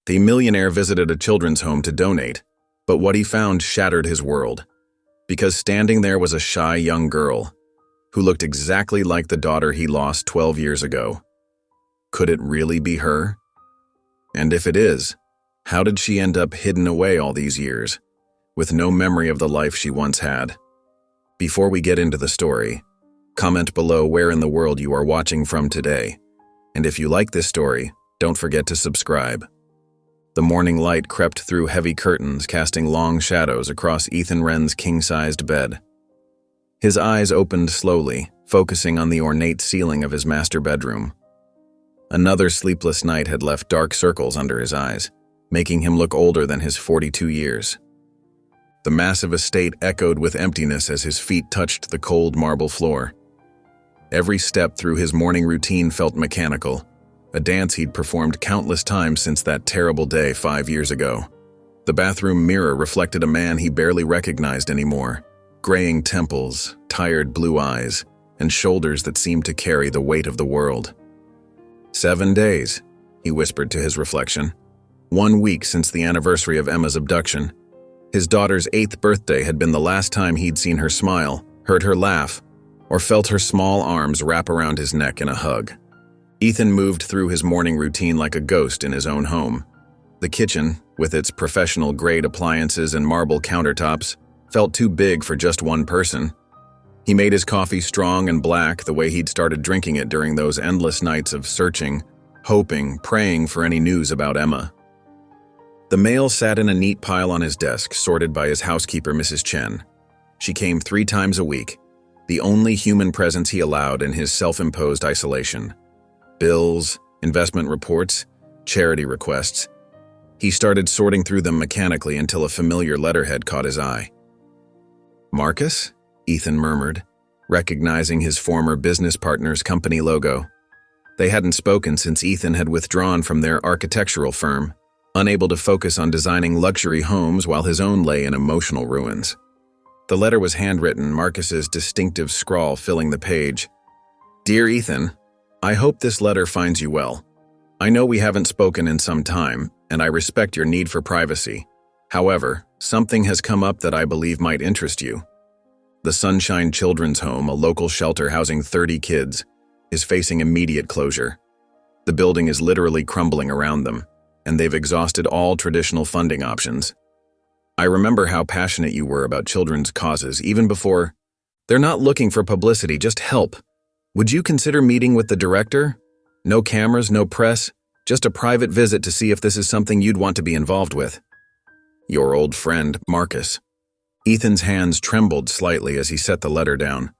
The millionaire visited a children's home to donate, but what he found shattered his world. Because standing there was a shy young girl who looked exactly like the daughter he lost 12 years ago. Could it really be her? And if it is, how did she end up hidden away all these years, with no memory of the life she once had? Before we get into the story, comment below where in the world you are watching from today. And if you like this story, don't forget to subscribe. The morning light crept through heavy curtains, casting long shadows across Ethan Wren's king-sized bed. His eyes opened slowly, focusing on the ornate ceiling of his master bedroom. Another sleepless night had left dark circles under his eyes, making him look older than his 42 years. The massive estate echoed with emptiness as his feet touched the cold marble floor. Every step through his morning routine felt mechanical, a dance he'd performed countless times since that terrible day 5 years ago. The bathroom mirror reflected a man he barely recognized anymore, graying temples, tired blue eyes, and shoulders that seemed to carry the weight of the world. 7 days, he whispered to his reflection. 1 week since the anniversary of Emma's abduction. His daughter's 8th birthday had been the last time he'd seen her smile, heard her laugh, or felt her small arms wrap around his neck in a hug. Ethan moved through his morning routine like a ghost in his own home. The kitchen, with its professional-grade appliances and marble countertops, felt too big for just one person. He made his coffee strong and black the way he'd started drinking it during those endless nights of searching, hoping, praying for any news about Emma. The mail sat in a neat pile on his desk, sorted by his housekeeper, Mrs. Chen. She came 3 times a week, the only human presence he allowed in his self-imposed isolation. Bills, investment reports, charity requests. He started sorting through them mechanically until a familiar letterhead caught his eye. "Marcus?" Ethan murmured, recognizing his former business partner's company logo. They hadn't spoken since Ethan had withdrawn from their architectural firm, unable to focus on designing luxury homes while his own lay in emotional ruins. The letter was handwritten, Marcus's distinctive scrawl filling the page. "Dear Ethan, I hope this letter finds you well. I know we haven't spoken in some time, and I respect your need for privacy. However, something has come up that I believe might interest you. The Sunshine Children's Home, a local shelter housing 30 kids, is facing immediate closure. The building is literally crumbling around them, and they've exhausted all traditional funding options. I remember how passionate you were about children's causes, even before. They're not looking for publicity, just help. Would you consider meeting with the director? No cameras, no press, just a private visit to see if this is something you'd want to be involved with. Your old friend, Marcus." Ethan's hands trembled slightly as he set the letter down.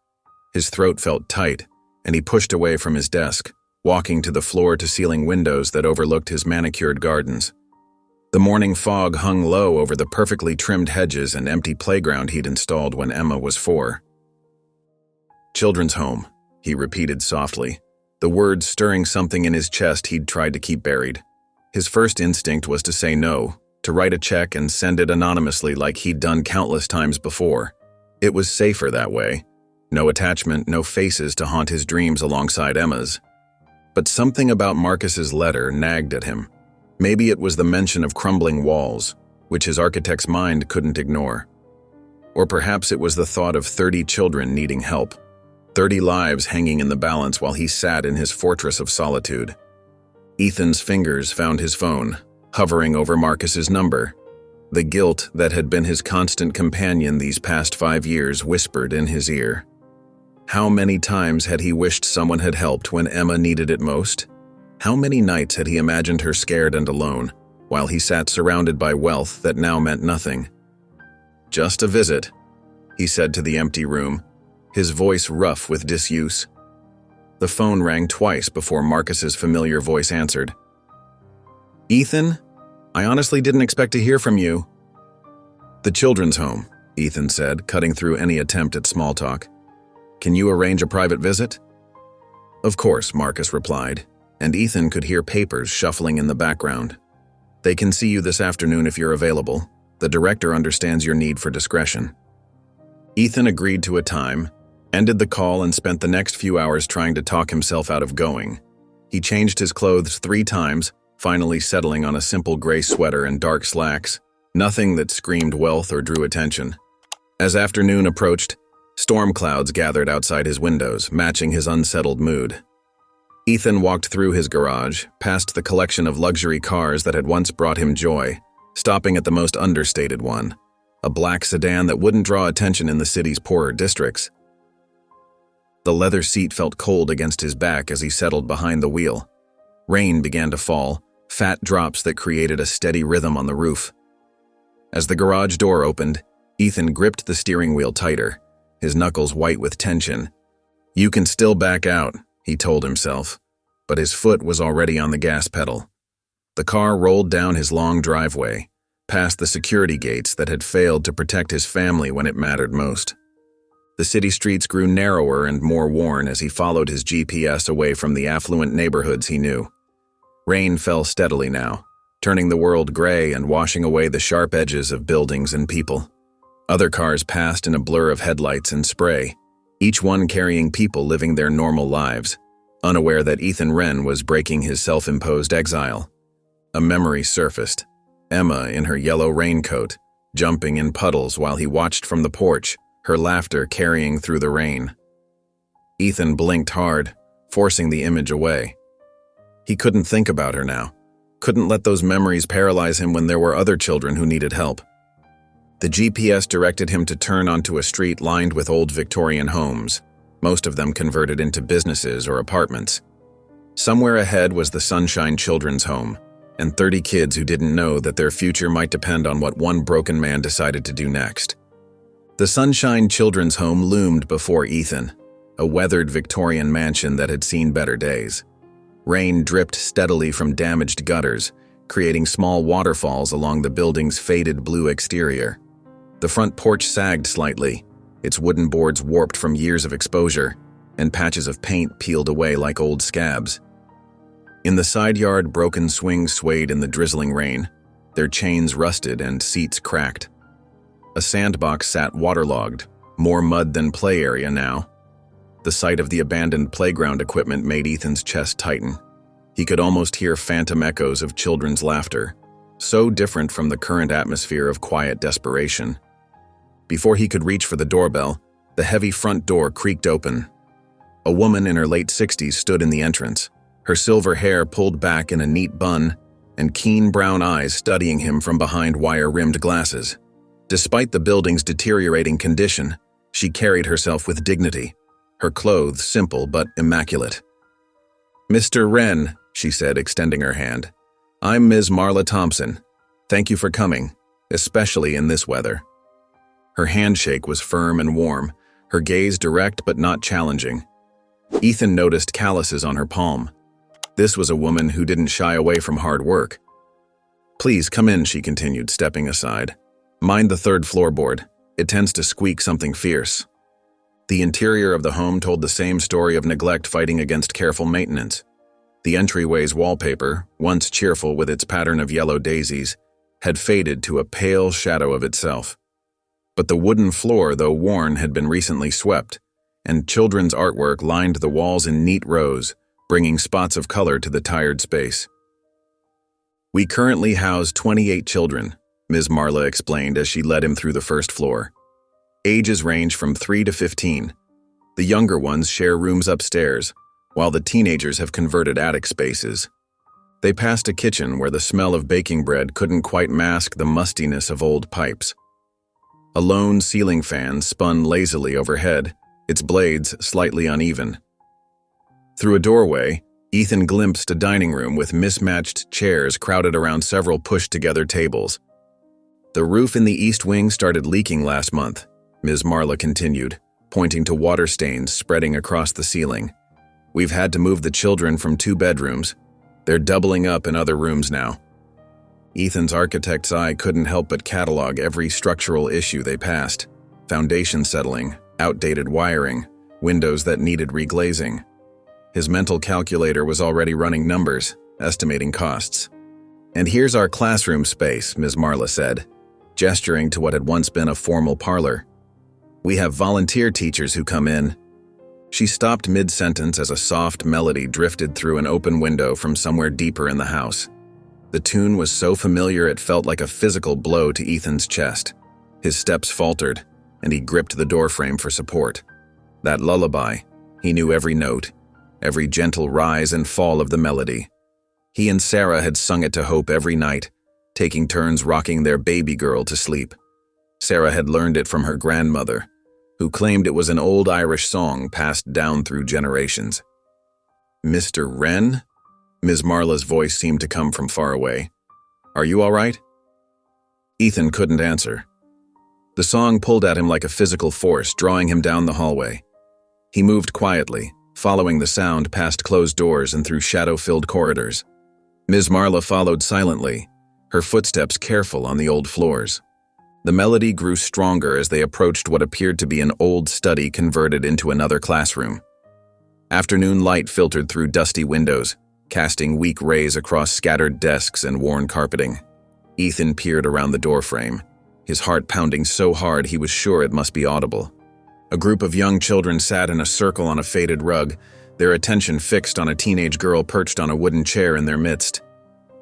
His throat felt tight, and he pushed away from his desk, walking to the floor-to-ceiling windows that overlooked his manicured gardens. The morning fog hung low over the perfectly trimmed hedges and empty playground he'd installed when Emma was 4. "Children's home," he repeated softly, the words stirring something in his chest he'd tried to keep buried. His first instinct was to say no, to write a check and send it anonymously like he'd done countless times before. It was safer that way. No attachment, no faces to haunt his dreams alongside Emma's. But something about Marcus's letter nagged at him. Maybe it was the mention of crumbling walls, which his architect's mind couldn't ignore. Or perhaps it was the thought of 30 children needing help, 30 lives hanging in the balance while he sat in his fortress of solitude. Ethan's fingers found his phone, hovering over Marcus's number. The guilt that had been his constant companion these past 5 years whispered in his ear. How many times had he wished someone had helped when Emma needed it most? How many nights had he imagined her scared and alone, while he sat surrounded by wealth that now meant nothing? "Just a visit," he said to the empty room, his voice rough with disuse. The phone rang twice before Marcus's familiar voice answered. "Ethan, I honestly didn't expect to hear from you." "The children's home," Ethan said, cutting through any attempt at small talk. "Can you arrange a private visit?" "Of course," Marcus replied, and Ethan could hear papers shuffling in the background. "They can see you this afternoon if you're available. The director understands your need for discretion." Ethan agreed to a time, ended the call, and spent the next few hours trying to talk himself out of going. He changed his clothes 3 times, finally settling on a simple gray sweater and dark slacks, nothing that screamed wealth or drew attention. As afternoon approached, storm clouds gathered outside his windows, matching his unsettled mood. Ethan walked through his garage, past the collection of luxury cars that had once brought him joy, stopping at the most understated one, a black sedan that wouldn't draw attention in the city's poorer districts. The leather seat felt cold against his back as he settled behind the wheel. Rain began to fall, fat drops that created a steady rhythm on the roof. As the garage door opened, Ethan gripped the steering wheel tighter, his knuckles white with tension. "You can still back out," he told himself, but his foot was already on the gas pedal. The car rolled down his long driveway, past the security gates that had failed to protect his family when it mattered most. The city streets grew narrower and more worn as he followed his GPS away from the affluent neighborhoods he knew. Rain fell steadily now, turning the world gray and washing away the sharp edges of buildings and people. Other cars passed in a blur of headlights and spray, each one carrying people living their normal lives, unaware that Ethan Wren was breaking his self-imposed exile. A memory surfaced, Emma in her yellow raincoat, jumping in puddles while he watched from the porch, her laughter carrying through the rain. Ethan blinked hard, forcing the image away. He couldn't think about her now, couldn't let those memories paralyze him when there were other children who needed help. The GPS directed him to turn onto a street lined with old Victorian homes, most of them converted into businesses or apartments. Somewhere ahead was the Sunshine Children's Home, and 30 kids who didn't know that their future might depend on what one broken man decided to do next. The Sunshine Children's Home loomed before Ethan, a weathered Victorian mansion that had seen better days. Rain dripped steadily from damaged gutters, creating small waterfalls along the building's faded blue exterior. The front porch sagged slightly, its wooden boards warped from years of exposure, and patches of paint peeled away like old scabs. In the side yard, broken swings swayed in the drizzling rain, their chains rusted and seats cracked. A sandbox sat waterlogged, more mud than play area now. The sight of the abandoned playground equipment made Ethan's chest tighten. He could almost hear phantom echoes of children's laughter, so different from the current atmosphere of quiet desperation. Before he could reach for the doorbell, the heavy front door creaked open. A woman in her late 60s stood in the entrance, her silver hair pulled back in a neat bun, and keen brown eyes studying him from behind wire-rimmed glasses. Despite the building's deteriorating condition, she carried herself with dignity, her clothes simple but immaculate. "Mr. Wren," she said, extending her hand. "I'm Ms. Marla Thompson. Thank you for coming, especially in this weather." Her handshake was firm and warm, her gaze direct but not challenging. Ethan noticed calluses on her palm. This was a woman who didn't shy away from hard work. "Please come in," she continued, stepping aside. "Mind the third floorboard. It tends to squeak something fierce." The interior of the home told the same story of neglect fighting against careful maintenance. The entryway's wallpaper, once cheerful with its pattern of yellow daisies, had faded to a pale shadow of itself. But the wooden floor, though worn, had been recently swept, and children's artwork lined the walls in neat rows, bringing spots of color to the tired space. "We currently house 28 children," Ms. Marla explained as she led him through the first floor. Ages range from 3 to 15. The younger ones share rooms upstairs, while the teenagers have converted attic spaces. They passed a kitchen where the smell of baking bread couldn't quite mask the mustiness of old pipes. A lone ceiling fan spun lazily overhead, its blades slightly uneven. Through a doorway, Ethan glimpsed a dining room with mismatched chairs crowded around several pushed-together tables. "The roof in the east wing started leaking last month," Ms. Marla continued, pointing to water stains spreading across the ceiling. "We've had to move the children from 2 bedrooms. They're doubling up in other rooms now." Ethan's architect's eye couldn't help but catalog every structural issue they passed. Foundation settling, outdated wiring, windows that needed reglazing. His mental calculator was already running numbers, estimating costs. "And here's our classroom space," Ms. Marla said, gesturing to what had once been a formal parlor. "We have volunteer teachers who come in." She stopped mid-sentence as a soft melody drifted through an open window from somewhere deeper in the house. The tune was so familiar it felt like a physical blow to Ethan's chest. His steps faltered, and he gripped the doorframe for support. That lullaby, he knew every note, every gentle rise and fall of the melody. He and Sarah had sung it to Hope every night, taking turns rocking their baby girl to sleep. Sarah had learned it from her grandmother, who claimed it was an old Irish song passed down through generations. "Mr. Wren?" Ms. Marla's voice seemed to come from far away. "Are you all right?" Ethan couldn't answer. The song pulled at him like a physical force, drawing him down the hallway. He moved quietly, following the sound past closed doors and through shadow-filled corridors. Ms. Marla followed silently, her footsteps careful on the old floors. The melody grew stronger as they approached what appeared to be an old study converted into another classroom. Afternoon light filtered through dusty windows, casting weak rays across scattered desks and worn carpeting. Ethan peered around the doorframe, his heart pounding so hard he was sure it must be audible. A group of young children sat in a circle on a faded rug, their attention fixed on a teenage girl perched on a wooden chair in their midst.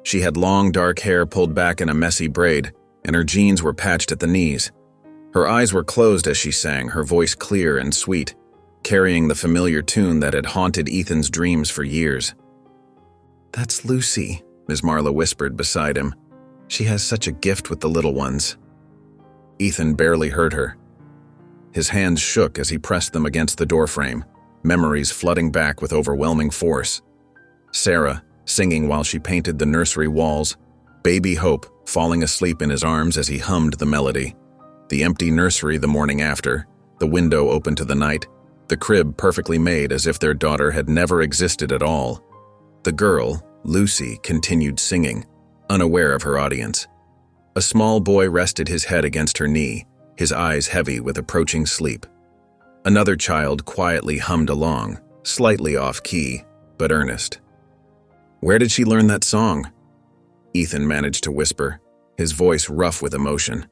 She had long, dark hair pulled back in a messy braid, and her jeans were patched at the knees. Her eyes were closed as she sang, her voice clear and sweet, carrying the familiar tune that had haunted Ethan's dreams for years. "That's Lucy," Ms. Marla whispered beside him. "She has such a gift with the little ones." Ethan barely heard her. His hands shook as he pressed them against the doorframe, memories flooding back with overwhelming force. Sarah, singing while she painted the nursery walls, baby Hope falling asleep in his arms as he hummed the melody, the empty nursery the morning after, the window open to the night, the crib perfectly made as if their daughter had never existed at all. The girl, Lucy, continued singing, unaware of her audience. A small boy rested his head against her knee, his eyes heavy with approaching sleep. Another child quietly hummed along, slightly off-key, but earnest. "Where did she learn that song?" Ethan managed to whisper, his voice rough with emotion.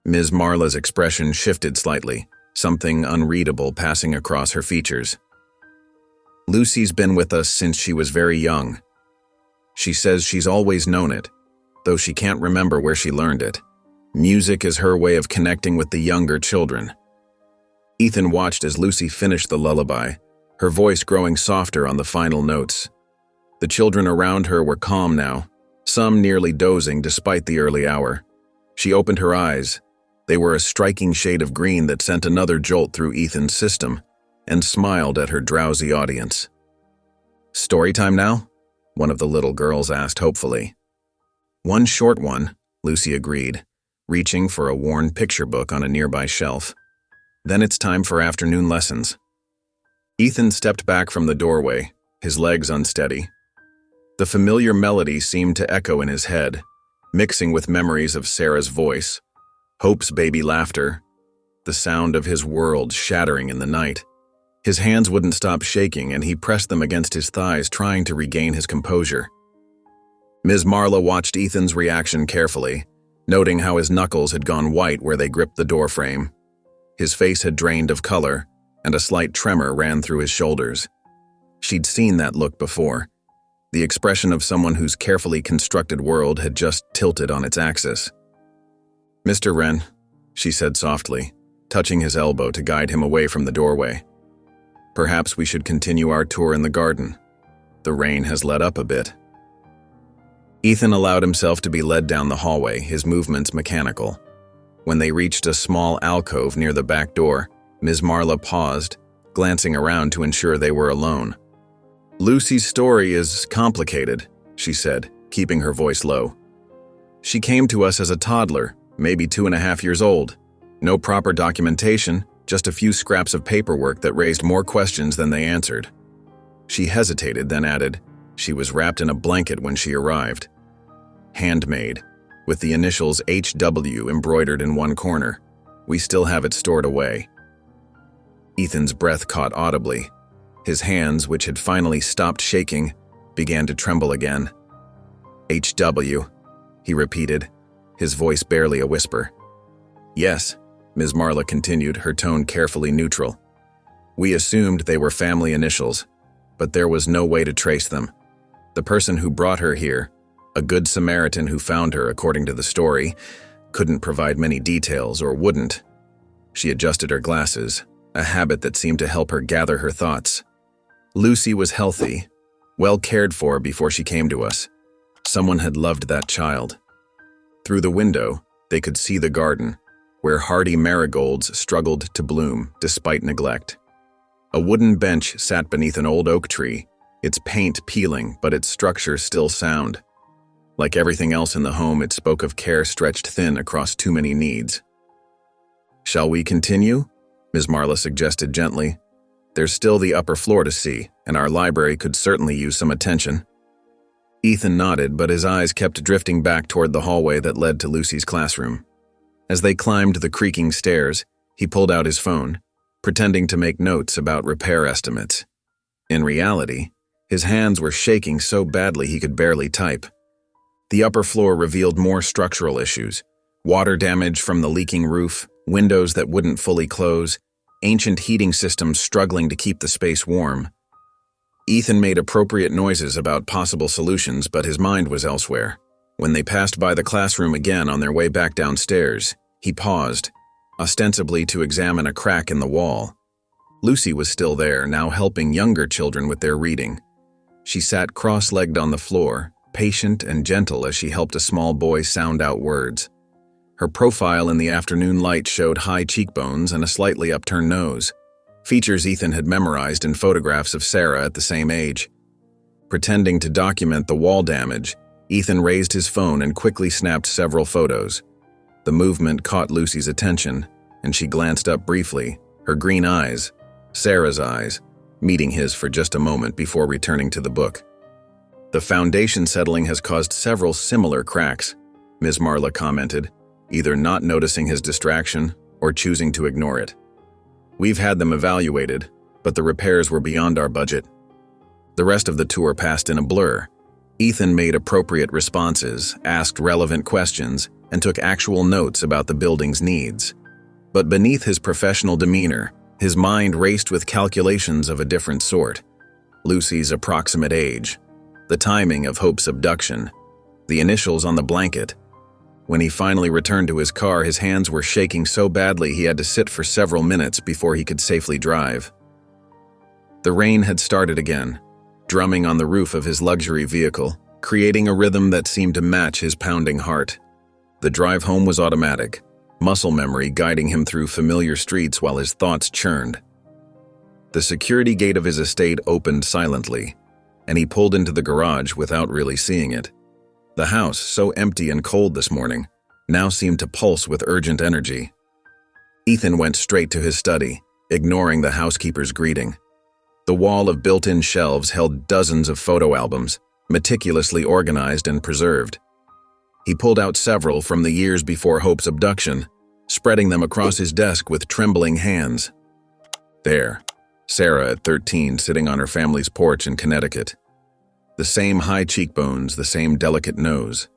Ms. Marla's expression shifted slightly, something unreadable passing across her features. "Lucy's been with us since she was very young. She says she's always known it, though she can't remember where she learned it. Music is her way of connecting with the younger children." Ethan watched as Lucy finished the lullaby, her voice growing softer on the final notes. The children around her were calm now, some nearly dozing despite the early hour. She opened her eyes. They were a striking shade of green that sent another jolt through Ethan's system, and smiled at her drowsy audience. "Story time now?" one of the little girls asked hopefully. "One short one," Lucy agreed, reaching for a worn picture book on a nearby shelf. "Then it's time for afternoon lessons." Ethan stepped back from the doorway, his legs unsteady. The familiar melody seemed to echo in his head, mixing with memories of Sarah's voice, Hope's baby laughter, the sound of his world shattering in the night. His hands wouldn't stop shaking, and he pressed them against his thighs, trying to regain his composure. Ms. Marla watched Ethan's reaction carefully, noting how his knuckles had gone white where they gripped the doorframe. His face had drained of color, and a slight tremor ran through his shoulders. She'd seen that look before, the expression of someone whose carefully constructed world had just tilted on its axis. "Mr. Wren," she said softly, touching his elbow to guide him away from the doorway. "Perhaps we should continue our tour in the garden. The rain has let up a bit." Ethan allowed himself to be led down the hallway, his movements mechanical. When they reached a small alcove near the back door, Ms. Marla paused, glancing around to ensure they were alone. "Lucy's story is complicated," she said, keeping her voice low. "She came to us as a toddler, maybe 2.5 years old. No proper documentation, just a few scraps of paperwork that raised more questions than they answered." She hesitated, then added, "She was wrapped in a blanket when she arrived. Handmade, with the initials HW embroidered in one corner. We still have it stored away." Ethan's breath caught audibly. His hands, which had finally stopped shaking, began to tremble again. "HW," he repeated, his voice barely a whisper. "Yes," Ms. Marla continued, her tone carefully neutral. "We assumed they were family initials, but there was no way to trace them. The person who brought her here, A good Samaritan who found her, according to the story, couldn't provide many details or wouldn't. She adjusted her glasses, a habit that seemed to help her gather her thoughts. Lucy was healthy, well cared for before she came to us. Someone had loved that child. Through the window, they could see the garden, where hardy marigolds struggled to bloom despite neglect. A wooden bench sat beneath an old oak tree, its paint peeling but its structure still sound. Like everything else in the home, it spoke of care stretched thin across too many needs. "Shall we continue?" Ms. Marla suggested gently. "There's still the upper floor to see, and our library could certainly use some attention." Ethan nodded, but his eyes kept drifting back toward the hallway that led to Lucy's classroom. As they climbed the creaking stairs, he pulled out his phone, pretending to make notes about repair estimates. In reality, his hands were shaking so badly he could barely type. The upper floor revealed more structural issues: water damage from the leaking roof, windows that wouldn't fully close, ancient heating systems struggling to keep the space warm. Ethan made appropriate noises about possible solutions, but his mind was elsewhere. When they passed by the classroom again on their way back downstairs, he paused, ostensibly to examine a crack in the wall. Lucy was still there, now helping younger children with their reading. She sat cross-legged on the floor, patient and gentle as she helped a small boy sound out words. Her profile in the afternoon light showed high cheekbones and a slightly upturned nose, features Ethan had memorized in photographs of Sarah at the same age. Pretending to document the wall damage, Ethan raised his phone and quickly snapped several photos. The movement caught Lucy's attention, and she glanced up briefly, her green eyes, Sarah's eyes, meeting his for just a moment before returning to the book. "The foundation settling has caused several similar cracks," Ms. Marla commented, either not noticing his distraction or choosing to ignore it. "We've had them evaluated, but the repairs were beyond our budget." The rest of the tour passed in a blur. Ethan made appropriate responses, asked relevant questions, and took actual notes about the building's needs. But beneath his professional demeanor, his mind raced with calculations of a different sort. Lucy's approximate age, the timing of Hope's abduction, the initials on the blanket. When he finally returned to his car, his hands were shaking so badly he had to sit for several minutes before he could safely drive. The rain had started again, drumming on the roof of his luxury vehicle, creating a rhythm that seemed to match his pounding heart. The drive home was automatic, muscle memory guiding him through familiar streets while his thoughts churned. The security gate of his estate opened silently, and he pulled into the garage without really seeing it. The house, so empty and cold this morning, now seemed to pulse with urgent energy. Ethan went straight to his study, ignoring the housekeeper's greeting. The wall of built-in shelves held dozens of photo albums, meticulously organized and preserved. He pulled out several from the years before Hope's abduction, spreading them across his desk with trembling hands. There, Sarah at 13 sitting on her family's porch in Connecticut. The same high cheekbones, the same delicate nose.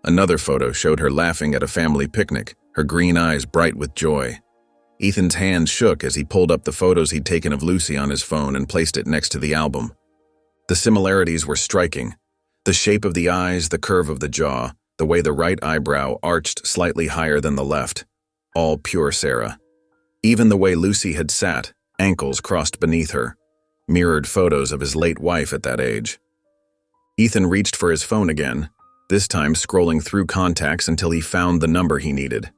Another photo showed her laughing at a family picnic, her green eyes bright with joy. Ethan's hands shook as he pulled up the photos he'd taken of Lucy on his phone and placed it next to the album. The similarities were striking. The shape of the eyes, the curve of the jaw, the way the right eyebrow arched slightly higher than the left. All pure Sarah. Even the way Lucy had sat, ankles crossed beneath her, mirrored photos of his late wife at that age. Ethan reached for his phone again, this time scrolling through contacts until he found the number he needed.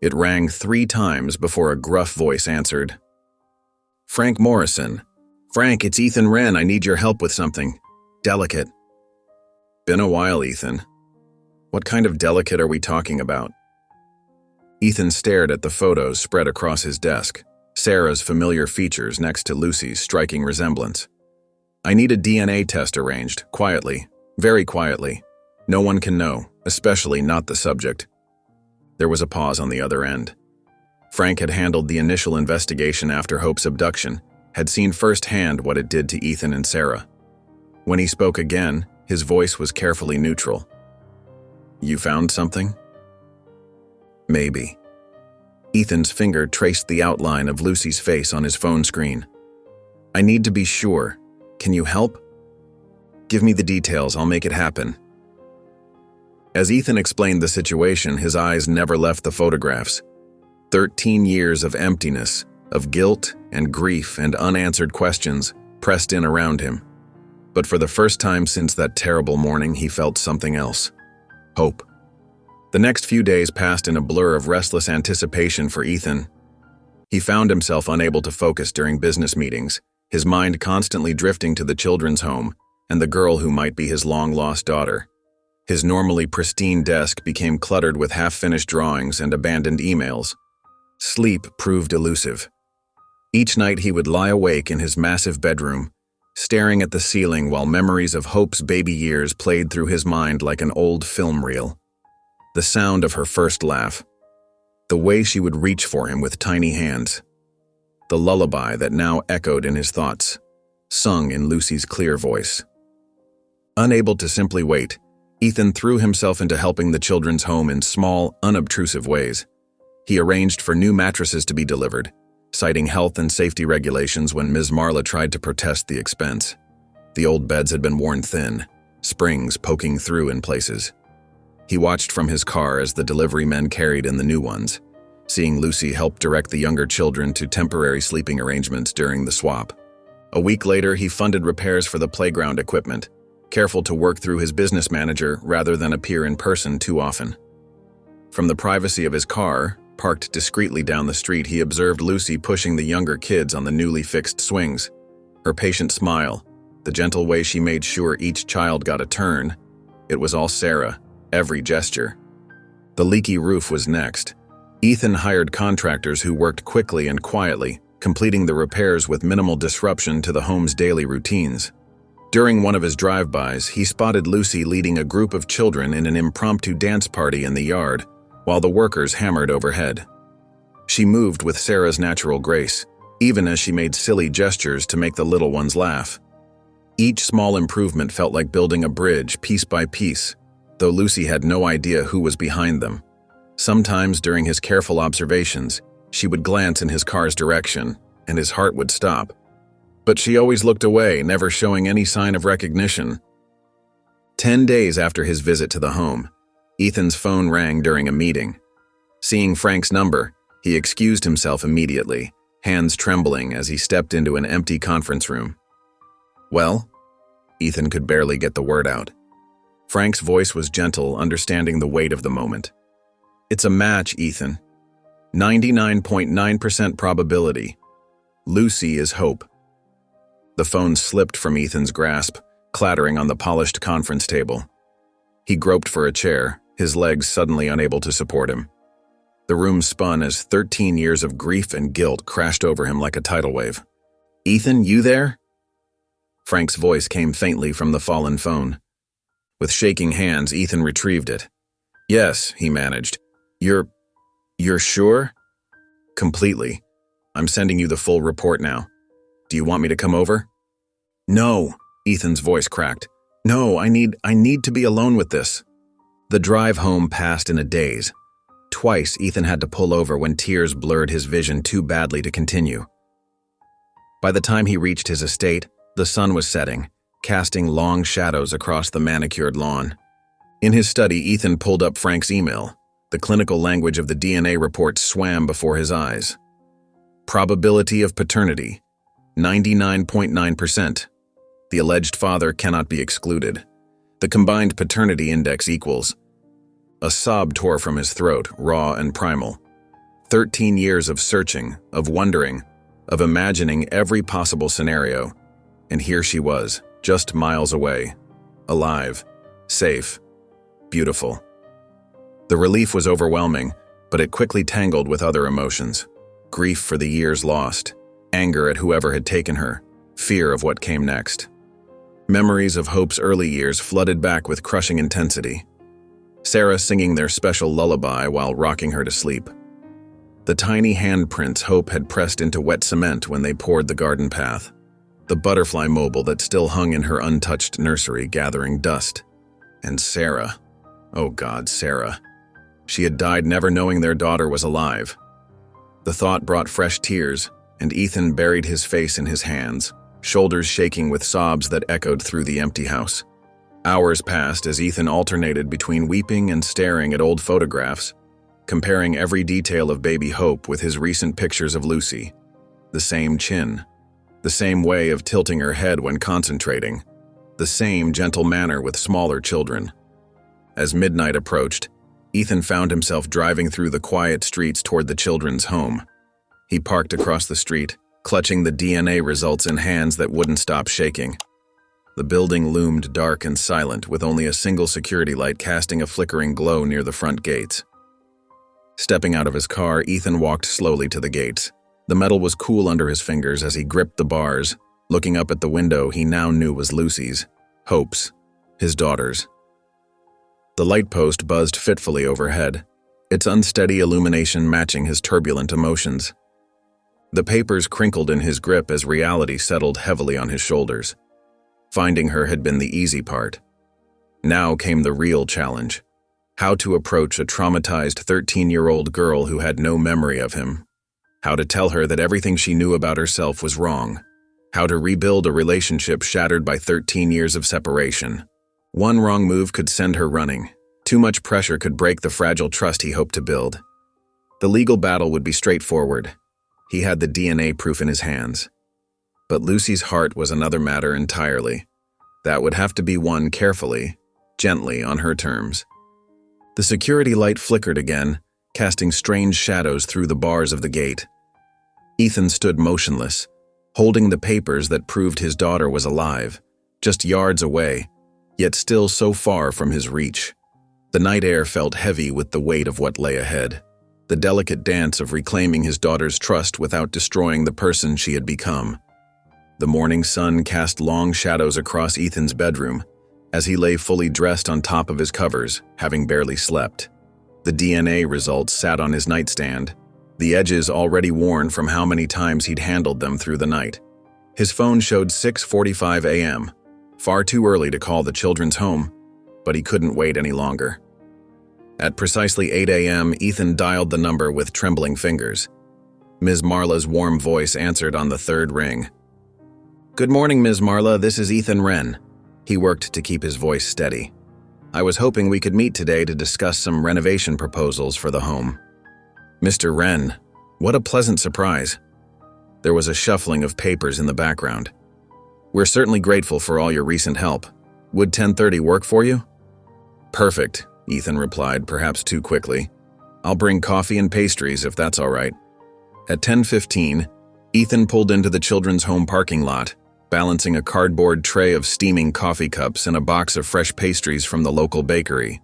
It rang 3 times before a gruff voice answered. "Frank Morrison. Frank, it's Ethan Wren. I need your help with something. Delicate." "Been a while, Ethan. What kind of delicate are we talking about?" Ethan stared at the photos spread across his desk, Sarah's familiar features next to Lucy's striking resemblance. "I need a DNA test arranged, quietly, very quietly. No one can know, especially not the subject." There was a pause on the other end. Frank had handled the initial investigation after Hope's abduction, had seen firsthand what it did to Ethan and Sarah. When he spoke again, his voice was carefully neutral. "You found something?" "Maybe." Ethan's finger traced the outline of Lucy's face on his phone screen. "I need to be sure. Can you help?" "Give me the details, I'll make it happen." As Ethan explained the situation, his eyes never left the photographs. 13 years of emptiness, of guilt and grief and unanswered questions pressed in around him. But for the first time since that terrible morning, he felt something else. Hope. The next few days passed in a blur of restless anticipation for Ethan. He found himself unable to focus during business meetings, his mind constantly drifting to the children's home and the girl who might be his long-lost daughter. His normally pristine desk became cluttered with half-finished drawings and abandoned emails. Sleep proved elusive. Each night he would lie awake in his massive bedroom, staring at the ceiling while memories of Hope's baby years played through his mind like an old film reel. The sound of her first laugh, the way she would reach for him with tiny hands, the lullaby that now echoed in his thoughts, sung in Lucy's clear voice. Unable to simply wait, Ethan threw himself into helping the children's home in small, unobtrusive ways. He arranged for new mattresses to be delivered, citing health and safety regulations when Ms. Marla tried to protest the expense. The old beds had been worn thin, springs poking through in places. He watched from his car as the delivery men carried in the new ones, seeing Lucy help direct the younger children to temporary sleeping arrangements during the swap. A week later, he funded repairs for the playground equipment, careful to work through his business manager rather than appear in person too often. From the privacy of his car, parked discreetly down the street, he observed Lucy pushing the younger kids on the newly fixed swings. Her patient smile, the gentle way she made sure each child got a turn. It was all Sarah, every gesture. The leaky roof was next. Ethan hired contractors who worked quickly and quietly, completing the repairs with minimal disruption to the home's daily routines. During one of his drive-bys, he spotted Lucy leading a group of children in an impromptu dance party in the yard, while the workers hammered overhead. She moved with Sarah's natural grace, even as she made silly gestures to make the little ones laugh. Each small improvement felt like building a bridge piece by piece, though Lucy had no idea who was behind them. Sometimes during his careful observations, she would glance in his car's direction, and his heart would stop. But she always looked away, never showing any sign of recognition. 10 days after his visit to the home, Ethan's phone rang during a meeting. Seeing Frank's number, he excused himself immediately, hands trembling as he stepped into an empty conference room. "Well?" Ethan could barely get the word out. Frank's voice was gentle, understanding the weight of the moment. "It's a match, Ethan. 99.9% probability. Lucy is Hope." The phone slipped from Ethan's grasp, clattering on the polished conference table. He groped for a chair, his legs suddenly unable to support him. The room spun as 13 years of grief and guilt crashed over him like a tidal wave. "Ethan, you there?" Frank's voice came faintly from the fallen phone. With shaking hands, Ethan retrieved it. "Yes," he managed. You're sure?" "Completely. I'm sending you the full report now. Do you want me to come over?" "No," Ethan's voice cracked. "No, I need to be alone with this." The drive home passed in a daze. Twice, Ethan had to pull over when tears blurred his vision too badly to continue. By the time he reached his estate, the sun was setting, casting long shadows across the manicured lawn. In his study, Ethan pulled up Frank's email. The clinical language of the DNA report swam before his eyes. Probability of paternity, 99.9%. The alleged father cannot be excluded. The combined paternity index equals. A sob tore from his throat, raw and primal. 13 years of searching, of wondering, of imagining every possible scenario. And here she was, just miles away. Alive, safe, beautiful. The relief was overwhelming, but it quickly tangled with other emotions. Grief for the years lost, anger at whoever had taken her, fear of what came next. Memories of Hope's early years flooded back with crushing intensity. Sarah singing their special lullaby while rocking her to sleep. The tiny handprints Hope had pressed into wet cement when they poured the garden path. The butterfly mobile that still hung in her untouched nursery gathering dust. And Sarah. Oh God, Sarah. She had died never knowing their daughter was alive. The thought brought fresh tears, and Ethan buried his face in his hands, shoulders shaking with sobs that echoed through the empty house. Hours passed as Ethan alternated between weeping and staring at old photographs, comparing every detail of baby Hope with his recent pictures of Lucy. The same chin, the same way of tilting her head when concentrating, the same gentle manner with smaller children. As midnight approached, Ethan found himself driving through the quiet streets toward the children's home. He parked across the street, clutching the DNA results in hands that wouldn't stop shaking. The building loomed dark and silent, with only a single security light casting a flickering glow near the front gates. Stepping out of his car, Ethan walked slowly to the gates. The metal was cool under his fingers as he gripped the bars, looking up at the window he now knew was Lucy's, Hope's, his daughter's. The light post buzzed fitfully overhead, its unsteady illumination matching his turbulent emotions. The papers crinkled in his grip as reality settled heavily on his shoulders. Finding her had been the easy part. Now came the real challenge: how to approach a traumatized 13-year-old girl who had no memory of him. How to tell her that everything she knew about herself was wrong. How to rebuild a relationship shattered by 13 years of separation. One wrong move could send her running. Too much pressure could break the fragile trust he hoped to build. The legal battle would be straightforward. He had the DNA proof in his hands. But Lucy's heart was another matter entirely. That would have to be won carefully, gently on her terms. The security light flickered again, casting strange shadows through the bars of the gate. Ethan stood motionless, holding the papers that proved his daughter was alive, just yards away, yet still so far from his reach. The night air felt heavy with the weight of what lay ahead, the delicate dance of reclaiming his daughter's trust without destroying the person she had become. The morning sun cast long shadows across Ethan's bedroom as he lay fully dressed on top of his covers, having barely slept. The DNA results sat on his nightstand, the edges already worn from how many times he'd handled them through the night. His phone showed 6:45 a.m., far too early to call the children's home, but he couldn't wait any longer. At precisely 8 a.m., Ethan dialed the number with trembling fingers. Ms. Marla's warm voice answered on the third ring. "Good morning, Ms. Marla, this is Ethan Wren." He worked to keep his voice steady. "I was hoping we could meet today to discuss some renovation proposals for the home." "Mr. Wren, what a pleasant surprise." There was a shuffling of papers in the background. "We're certainly grateful for all your recent help. Would 10:30 work for you?" "Perfect," Ethan replied, perhaps too quickly. "I'll bring coffee and pastries if that's all right." At 10:15, Ethan pulled into the children's home parking lot, balancing a cardboard tray of steaming coffee cups and a box of fresh pastries from the local bakery.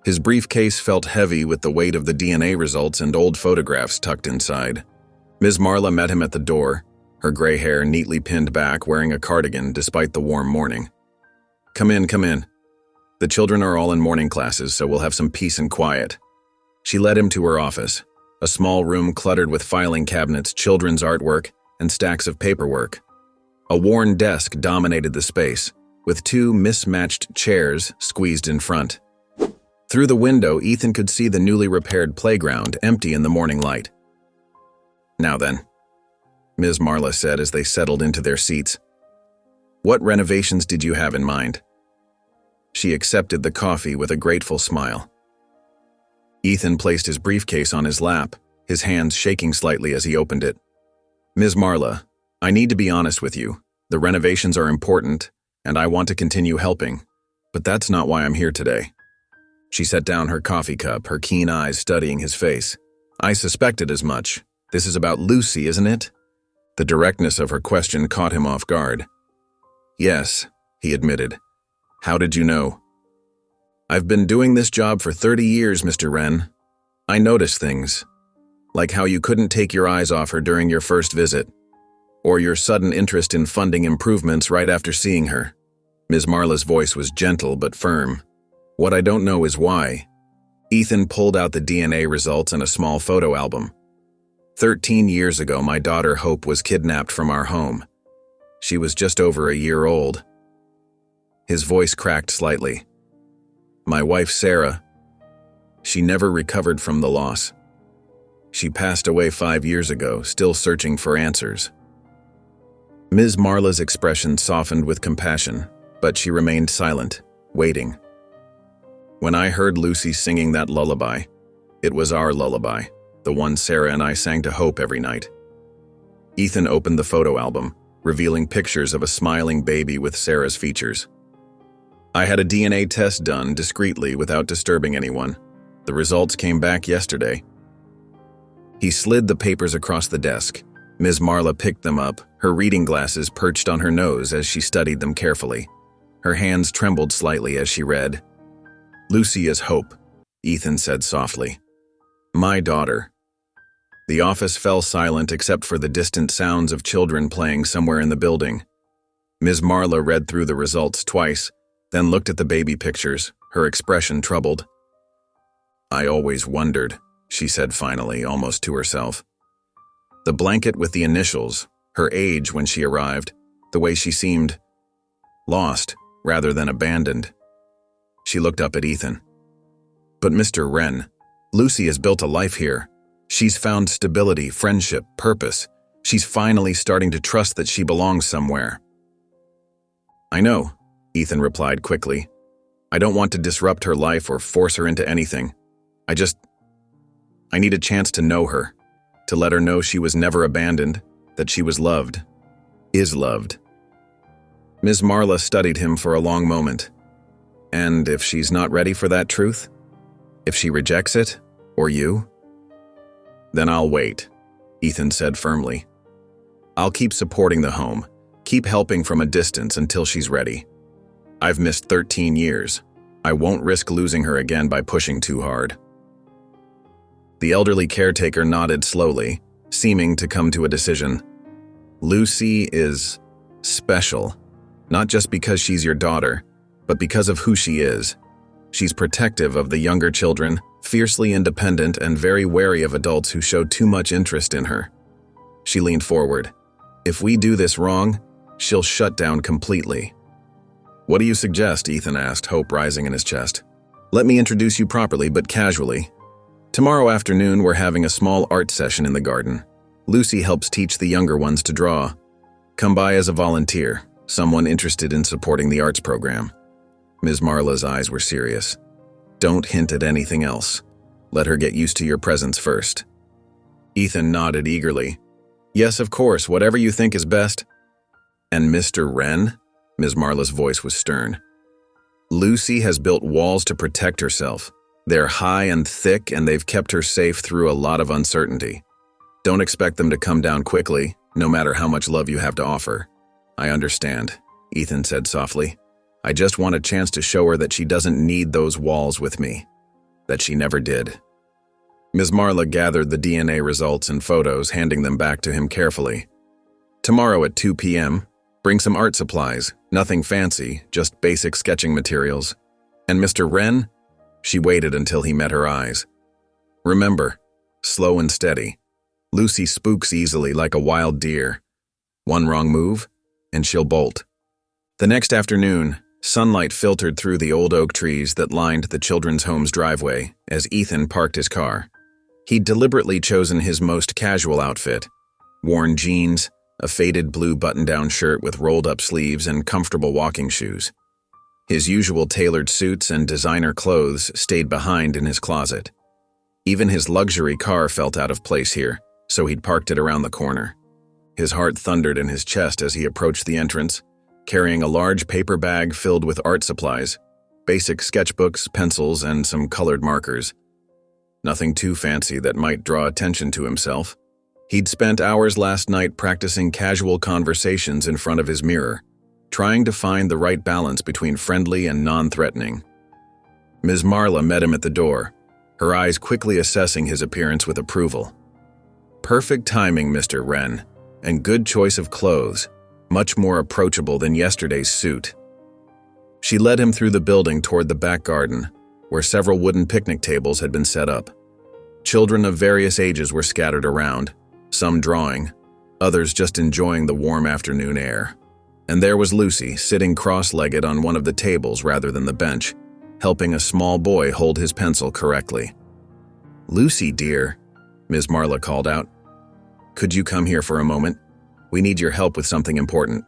His briefcase felt heavy with the weight of the DNA results and old photographs tucked inside. Ms. Marla met him at the door, her gray hair neatly pinned back, wearing a cardigan despite the warm morning. Come in. The children are all in morning classes, so we'll have some peace and quiet." She led him to her office, a small room cluttered with filing cabinets, children's artwork, and stacks of paperwork. A worn desk dominated the space, with two mismatched chairs squeezed in front. Through the window, Ethan could see the newly repaired playground, empty in the morning light. "Now then," Ms. Marla said as they settled into their seats. "What renovations did you have in mind?" She accepted the coffee with a grateful smile. Ethan placed his briefcase on his lap, his hands shaking slightly as he opened it. "Ms. Marla, I need to be honest with you. The renovations are important, and I want to continue helping, but that's not why I'm here today." She set down her coffee cup, her keen eyes studying his face. "I suspected as much. This is about Lucy, isn't it?" The directness of her question caught him off guard. "Yes," he admitted. "How did you know?" "I've been doing this job for 30 years, Mr. Wren. I notice things, like how you couldn't take your eyes off her during your first visit, or your sudden interest in funding improvements right after seeing her." Ms. Marla's voice was gentle but firm. "What I don't know is why." Ethan pulled out the DNA results and a small photo album. 13 years ago, my daughter Hope was kidnapped from our home. She was just over a year old. His voice cracked slightly. "My wife, Sarah, she never recovered from the loss. She passed away 5 years ago, still searching for answers." Ms. Marla's expression softened with compassion, but she remained silent, waiting. When I heard Lucy singing that lullaby, it was our lullaby, the one Sarah and I sang to Hope every night. Ethan opened the photo album, revealing pictures of a smiling baby with Sarah's features. I had a DNA test done discreetly without disturbing anyone. The results came back yesterday. He slid the papers across the desk. Ms. Marla picked them up, her reading glasses perched on her nose as she studied them carefully. Her hands trembled slightly as she read. "Lucy is Hope," Ethan said softly. "My daughter." The office fell silent except for the distant sounds of children playing somewhere in the building. Ms. Marla read through the results twice, then looked at the baby pictures, her expression troubled. "I always wondered," she said finally, almost to herself. The blanket with the initials, her age when she arrived, the way she seemed lost rather than abandoned. She looked up at Ethan. "But Mr. Wren, Lucy has built a life here. She's found stability, friendship, purpose. She's finally starting to trust that she belongs somewhere." "I know," Ethan replied quickly. "I don't want to disrupt her life or force her into anything. I need a chance to know her, to let her know she was never abandoned, that she was loved, is loved." Ms. Marla studied him for a long moment. "And if she's not ready for that truth? If she rejects it, or you?" "Then I'll wait," Ethan said firmly. "I'll keep supporting the home, keep helping from a distance until she's ready. I've missed 13 years. I won't risk losing her again by pushing too hard." The elderly caretaker nodded slowly, seeming to come to a decision. "Lucy is special, not just because she's your daughter, but because of who she is. She's protective of the younger children, fiercely independent, and very wary of adults who show too much interest in her." She leaned forward. "If we do this wrong, she'll shut down completely." "What do you suggest?" Ethan asked, hope rising in his chest. "Let me introduce you properly but casually. Tomorrow afternoon we're having a small art session in the garden. Lucy helps teach the younger ones to draw. Come by as a volunteer, someone interested in supporting the arts program." Ms. Marla's eyes were serious. "Don't hint at anything else. Let her get used to your presence first." Ethan nodded eagerly. "Yes, of course, whatever you think is best." "And Mr. Wren?" Ms. Marla's voice was stern. "Lucy has built walls to protect herself. They're high and thick, and they've kept her safe through a lot of uncertainty. Don't expect them to come down quickly, no matter how much love you have to offer." "I understand," Ethan said softly. "I just want a chance to show her that she doesn't need those walls with me. That she never did." Ms. Marla gathered the DNA results and photos, handing them back to him carefully. "Tomorrow at 2 p.m., bring some art supplies, nothing fancy, just basic sketching materials. And Mr. Wren?" She waited until he met her eyes. "Remember, slow and steady. Lucy spooks easily like a wild deer. One wrong move, and she'll bolt." The next afternoon, sunlight filtered through the old oak trees that lined the children's home's driveway as Ethan parked his car. He'd deliberately chosen his most casual outfit, worn jeans, a faded blue button-down shirt with rolled-up sleeves, and comfortable walking shoes. His usual tailored suits and designer clothes stayed behind in his closet. Even his luxury car felt out of place here, so he'd parked it around the corner. His heart thundered in his chest as he approached the entrance, carrying a large paper bag filled with art supplies, basic sketchbooks, pencils, and some colored markers. Nothing too fancy that might draw attention to himself. He'd spent hours last night practicing casual conversations in front of his mirror, trying to find the right balance between friendly and non-threatening. Ms. Marla met him at the door, her eyes quickly assessing his appearance with approval. "Perfect timing, Mr. Wren, and good choice of clothes, much more approachable than yesterday's suit." She led him through the building toward the back garden, where several wooden picnic tables had been set up. Children of various ages were scattered around, some drawing, others just enjoying the warm afternoon air. And there was Lucy, sitting cross-legged on one of the tables rather than the bench, helping a small boy hold his pencil correctly. "Lucy, dear," Ms. Marla called out. "Could you come here for a moment? We need your help with something important."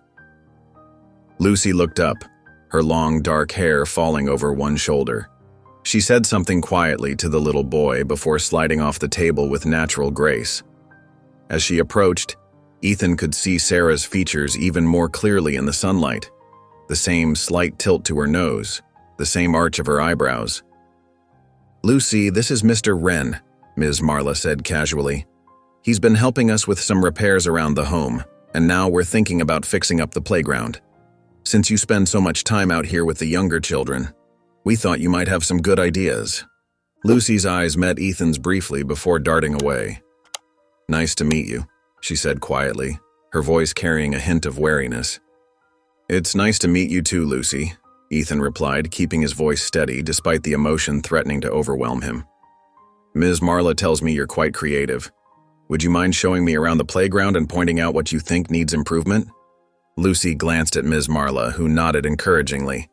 Lucy looked up, her long dark hair falling over one shoulder. She said something quietly to the little boy before sliding off the table with natural grace. As she approached, Ethan could see Sarah's features even more clearly in the sunlight. The same slight tilt to her nose, the same arch of her eyebrows. "Lucy, this is Mr. Wren," Ms. Marla said casually. "He's been helping us with some repairs around the home, and now we're thinking about fixing up the playground. Since you spend so much time out here with the younger children, we thought you might have some good ideas." Lucy's eyes met Ethan's briefly before darting away. "Nice to meet you," she said quietly, her voice carrying a hint of wariness. "It's nice to meet you too, Lucy," Ethan replied, keeping his voice steady despite the emotion threatening to overwhelm him. "Ms. Marla tells me you're quite creative. Would you mind showing me around the playground and pointing out what you think needs improvement?" Lucy glanced at Ms. Marla, who nodded encouragingly.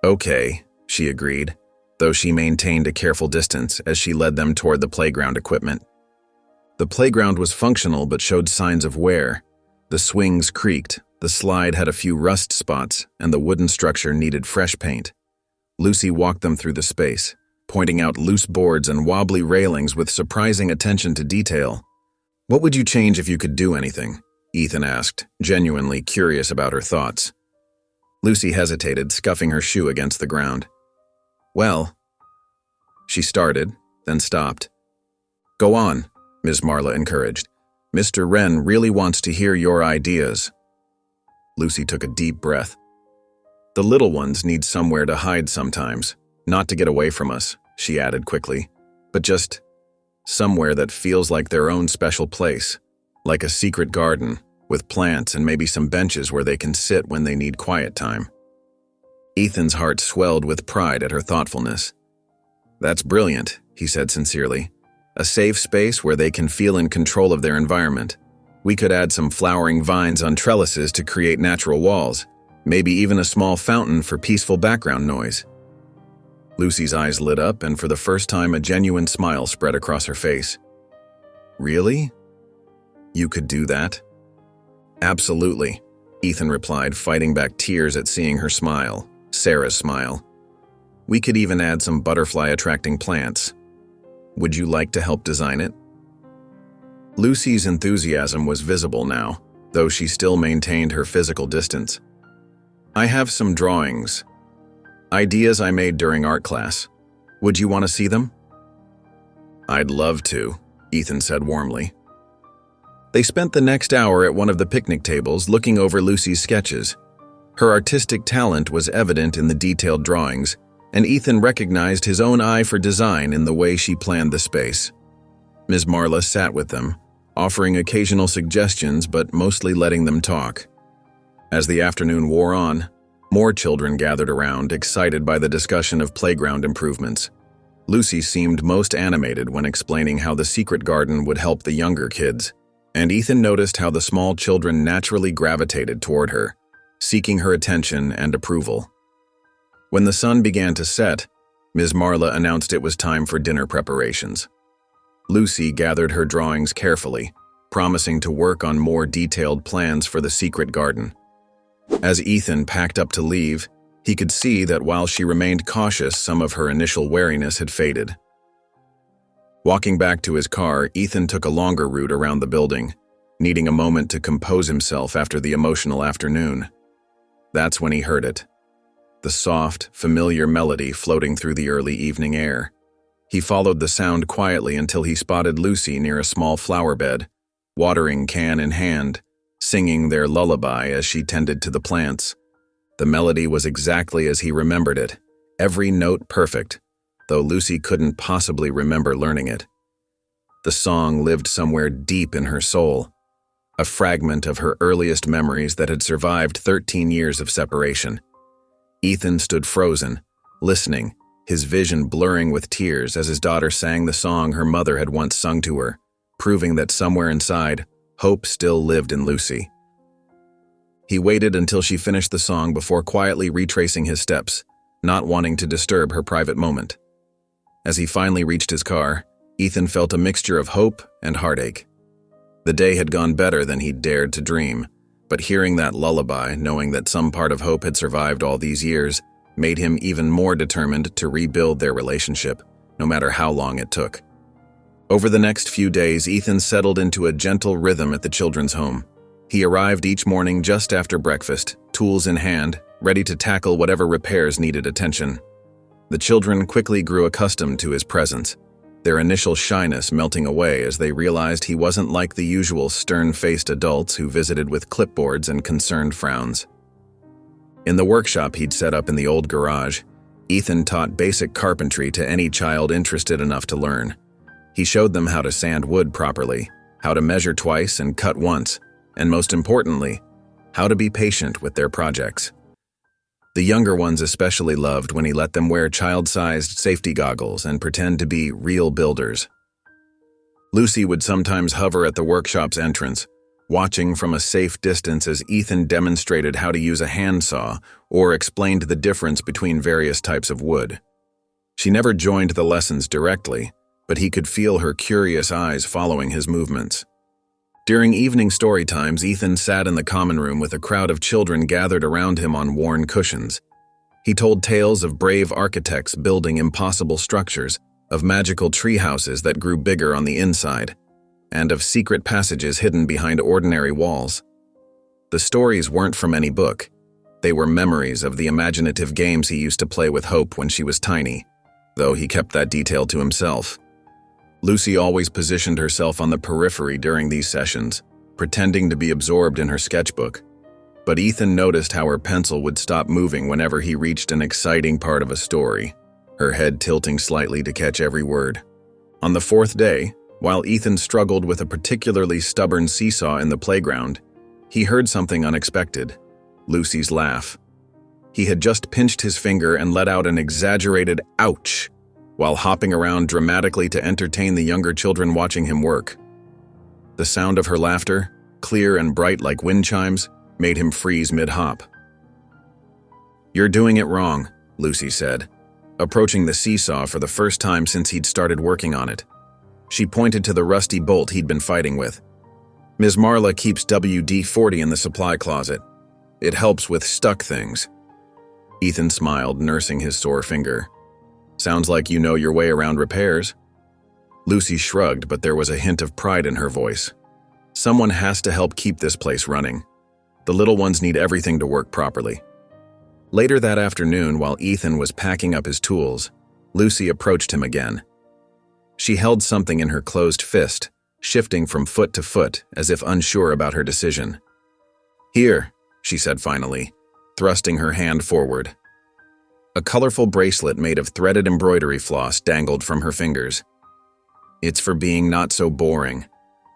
"Okay," she agreed, though she maintained a careful distance as she led them toward the playground equipment. The playground was functional but showed signs of wear. The swings creaked, the slide had a few rust spots, and the wooden structure needed fresh paint. Lucy walked them through the space, pointing out loose boards and wobbly railings with surprising attention to detail. "What would you change if you could do anything?" Ethan asked, genuinely curious about her thoughts. Lucy hesitated, scuffing her shoe against the ground. "Well," she started, then stopped. "Go on," Ms. Marla encouraged. "Mr. Wren really wants to hear your ideas." Lucy took a deep breath. "The little ones need somewhere to hide sometimes, not to get away from us," she added quickly, "but just somewhere that feels like their own special place, like a secret garden, with plants and maybe some benches where they can sit when they need quiet time." Ethan's heart swelled with pride at her thoughtfulness. "That's brilliant," he said sincerely. "A safe space where they can feel in control of their environment. We could add some flowering vines on trellises to create natural walls, maybe even a small fountain for peaceful background noise." Lucy's eyes lit up, and for the first time a genuine smile spread across her face. "Really? You could do that?" "Absolutely," Ethan replied, fighting back tears at seeing her smile, Sarah's smile. "We could even add some butterfly-attracting plants. Would you like to help design it?" Lucy's enthusiasm was visible now, though she still maintained her physical distance. "I have some drawings. Ideas I made during art class. Would you want to see them?" "I'd love to," Ethan said warmly. They spent the next hour at one of the picnic tables looking over Lucy's sketches. Her artistic talent was evident in the detailed drawings, and Ethan recognized his own eye for design in the way she planned the space. Ms. Marla sat with them, offering occasional suggestions but mostly letting them talk. As the afternoon wore on, more children gathered around, excited by the discussion of playground improvements. Lucy seemed most animated when explaining how the secret garden would help the younger kids, and Ethan noticed how the small children naturally gravitated toward her, seeking her attention and approval. When the sun began to set, Ms. Marla announced it was time for dinner preparations. Lucy gathered her drawings carefully, promising to work on more detailed plans for the secret garden. As Ethan packed up to leave, he could see that while she remained cautious, some of her initial wariness had faded. Walking back to his car, Ethan took a longer route around the building, needing a moment to compose himself after the emotional afternoon. That's when he heard it. The soft, familiar melody floating through the early evening air. He followed the sound quietly until he spotted Lucy near a small flower bed, watering can in hand, singing their lullaby as she tended to the plants. The melody was exactly as he remembered it, every note perfect, though Lucy couldn't possibly remember learning it. The song lived somewhere deep in her soul, a fragment of her earliest memories that had survived 13 years of separation. Ethan stood frozen, listening, his vision blurring with tears as his daughter sang the song her mother had once sung to her, proving that somewhere inside, hope still lived in Lucy. He waited until she finished the song before quietly retracing his steps, not wanting to disturb her private moment. As he finally reached his car, Ethan felt a mixture of hope and heartache. The day had gone better than he'd dared to dream, But hearing that lullaby, knowing that some part of hope had survived all these years, made him even more determined to rebuild their relationship, no matter how long it took. Over the next few days, Ethan settled into a gentle rhythm at the children's home. He arrived each morning just after breakfast, tools in hand, ready to tackle whatever repairs needed attention. The children quickly grew accustomed to his presence, their initial shyness melting away as they realized he wasn't like the usual stern-faced adults who visited with clipboards and concerned frowns. In the workshop he'd set up in the old garage, Ethan taught basic carpentry to any child interested enough to learn. He showed them how to sand wood properly, how to measure twice and cut once, and most importantly, how to be patient with their projects. The younger ones especially loved when he let them wear child-sized safety goggles and pretend to be real builders. Lucy would sometimes hover at the workshop's entrance, watching from a safe distance as Ethan demonstrated how to use a handsaw or explained the difference between various types of wood. She never joined the lessons directly, but he could feel her curious eyes following his movements. During evening story times, Ethan sat in the common room with a crowd of children gathered around him on worn cushions. He told tales of brave architects building impossible structures, of magical tree houses that grew bigger on the inside, and of secret passages hidden behind ordinary walls. The stories weren't from any book. They were memories of the imaginative games he used to play with Hope when she was tiny, though he kept that detail to himself. Lucy always positioned herself on the periphery during these sessions, pretending to be absorbed in her sketchbook. But Ethan noticed how her pencil would stop moving whenever he reached an exciting part of a story, her head tilting slightly to catch every word. On the fourth day, while Ethan struggled with a particularly stubborn seesaw in the playground, he heard something unexpected: Lucy's laugh. He had just pinched his finger and let out an exaggerated "ouch" while hopping around dramatically to entertain the younger children watching him work. The sound of her laughter, clear and bright like wind chimes, made him freeze mid-hop. "You're doing it wrong," Lucy said, approaching the seesaw for the first time since he'd started working on it. She pointed to the rusty bolt he'd been fighting with. "Ms. Marla keeps WD-40 in the supply closet. It helps with stuck things." Ethan smiled, nursing his sore finger. "Sounds like you know your way around repairs." Lucy shrugged, but there was a hint of pride in her voice. "Someone has to help keep this place running. The little ones need everything to work properly." Later that afternoon, while Ethan was packing up his tools, Lucy approached him again. She held something in her closed fist, shifting from foot to foot as if unsure about her decision. "Here," she said finally, thrusting her hand forward. A colorful bracelet made of threaded embroidery floss dangled from her fingers. "It's for being not so boring.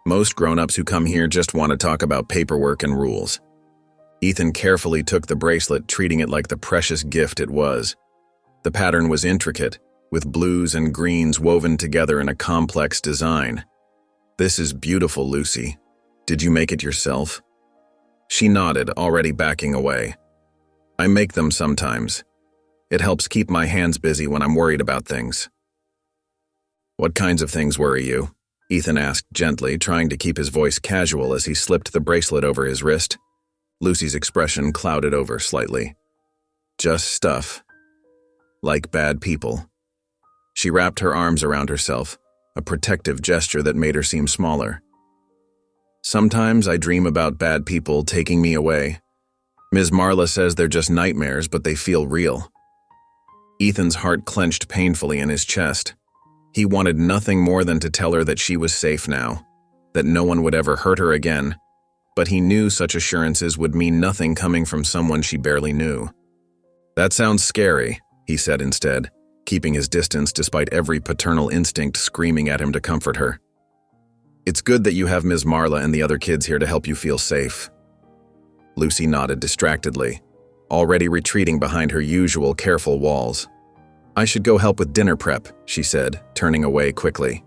Most grown-ups who come here just want to talk about paperwork and rules." Ethan carefully took the bracelet, treating it like the precious gift it was. The pattern was intricate, with blues and greens woven together in a complex design. "This is beautiful, Lucy. Did you make it yourself?" She nodded, already backing away. "I make them sometimes. It helps keep my hands busy when I'm worried about things." "What kinds of things worry you?" Ethan asked gently, trying to keep his voice casual as he slipped the bracelet over his wrist. Lucy's expression clouded over slightly. "Just stuff. Like bad people." She wrapped her arms around herself, a protective gesture that made her seem smaller. "Sometimes I dream about bad people taking me away. Ms. Marla says they're just nightmares, but they feel real." Ethan's heart clenched painfully in his chest. He wanted nothing more than to tell her that she was safe now, that no one would ever hurt her again, but he knew such assurances would mean nothing coming from someone she barely knew. "That sounds scary," he said instead, keeping his distance despite every paternal instinct screaming at him to comfort her. "It's good that you have Ms. Marla and the other kids here to help you feel safe." Lucy nodded distractedly, already retreating behind her usual careful walls. "I should go help with dinner prep," she said, turning away quickly.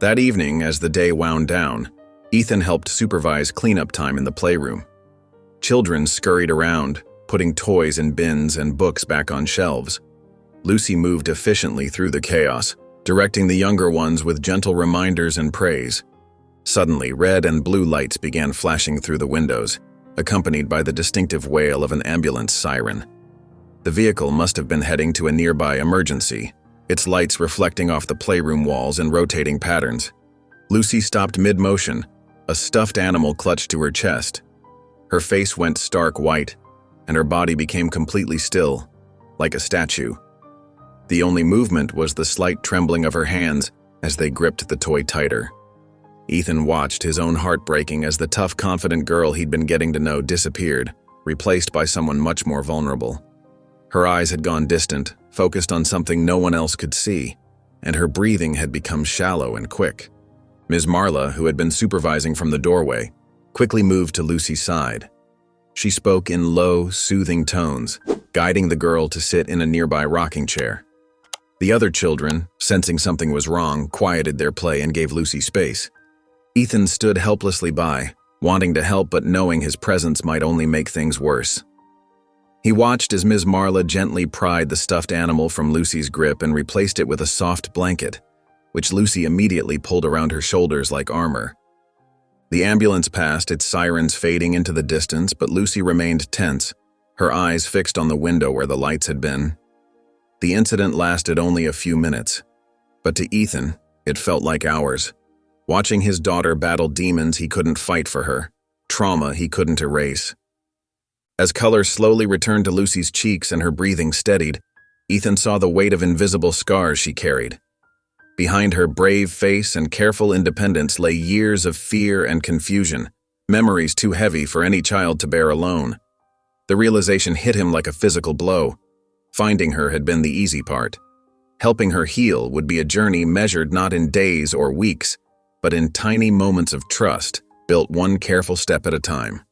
That evening, as the day wound down, Ethan helped supervise cleanup time in the playroom. Children scurried around, putting toys in bins and books back on shelves. Lucy moved efficiently through the chaos, directing the younger ones with gentle reminders and praise. Suddenly, red and blue lights began flashing through the windows, accompanied by the distinctive wail of an ambulance siren. The vehicle must have been heading to a nearby emergency, its lights reflecting off the playroom walls in rotating patterns. Lucy stopped mid-motion, a stuffed animal clutched to her chest. Her face went stark white, and her body became completely still, like a statue. The only movement was the slight trembling of her hands as they gripped the toy tighter. Ethan watched, his own heart breaking, as the tough, confident girl he'd been getting to know disappeared, replaced by someone much more vulnerable. Her eyes had gone distant, focused on something no one else could see, and her breathing had become shallow and quick. Ms. Marla, who had been supervising from the doorway, quickly moved to Lucy's side. She spoke in low, soothing tones, guiding the girl to sit in a nearby rocking chair. The other children, sensing something was wrong, quieted their play and gave Lucy space. Ethan stood helplessly by, wanting to help but knowing his presence might only make things worse. He watched as Ms. Marla gently pried the stuffed animal from Lucy's grip and replaced it with a soft blanket, which Lucy immediately pulled around her shoulders like armor. The ambulance passed, its sirens fading into the distance, but Lucy remained tense, her eyes fixed on the window where the lights had been. The incident lasted only a few minutes, but to Ethan, it felt like hours. Watching his daughter battle demons he couldn't fight for her, trauma he couldn't erase. As color slowly returned to Lucy's cheeks and her breathing steadied, Ethan saw the weight of invisible scars she carried. Behind her brave face and careful independence lay years of fear and confusion, memories too heavy for any child to bear alone. The realization hit him like a physical blow. Finding her had been the easy part. Helping her heal would be a journey measured not in days or weeks, but in tiny moments of trust, built one careful step at a time.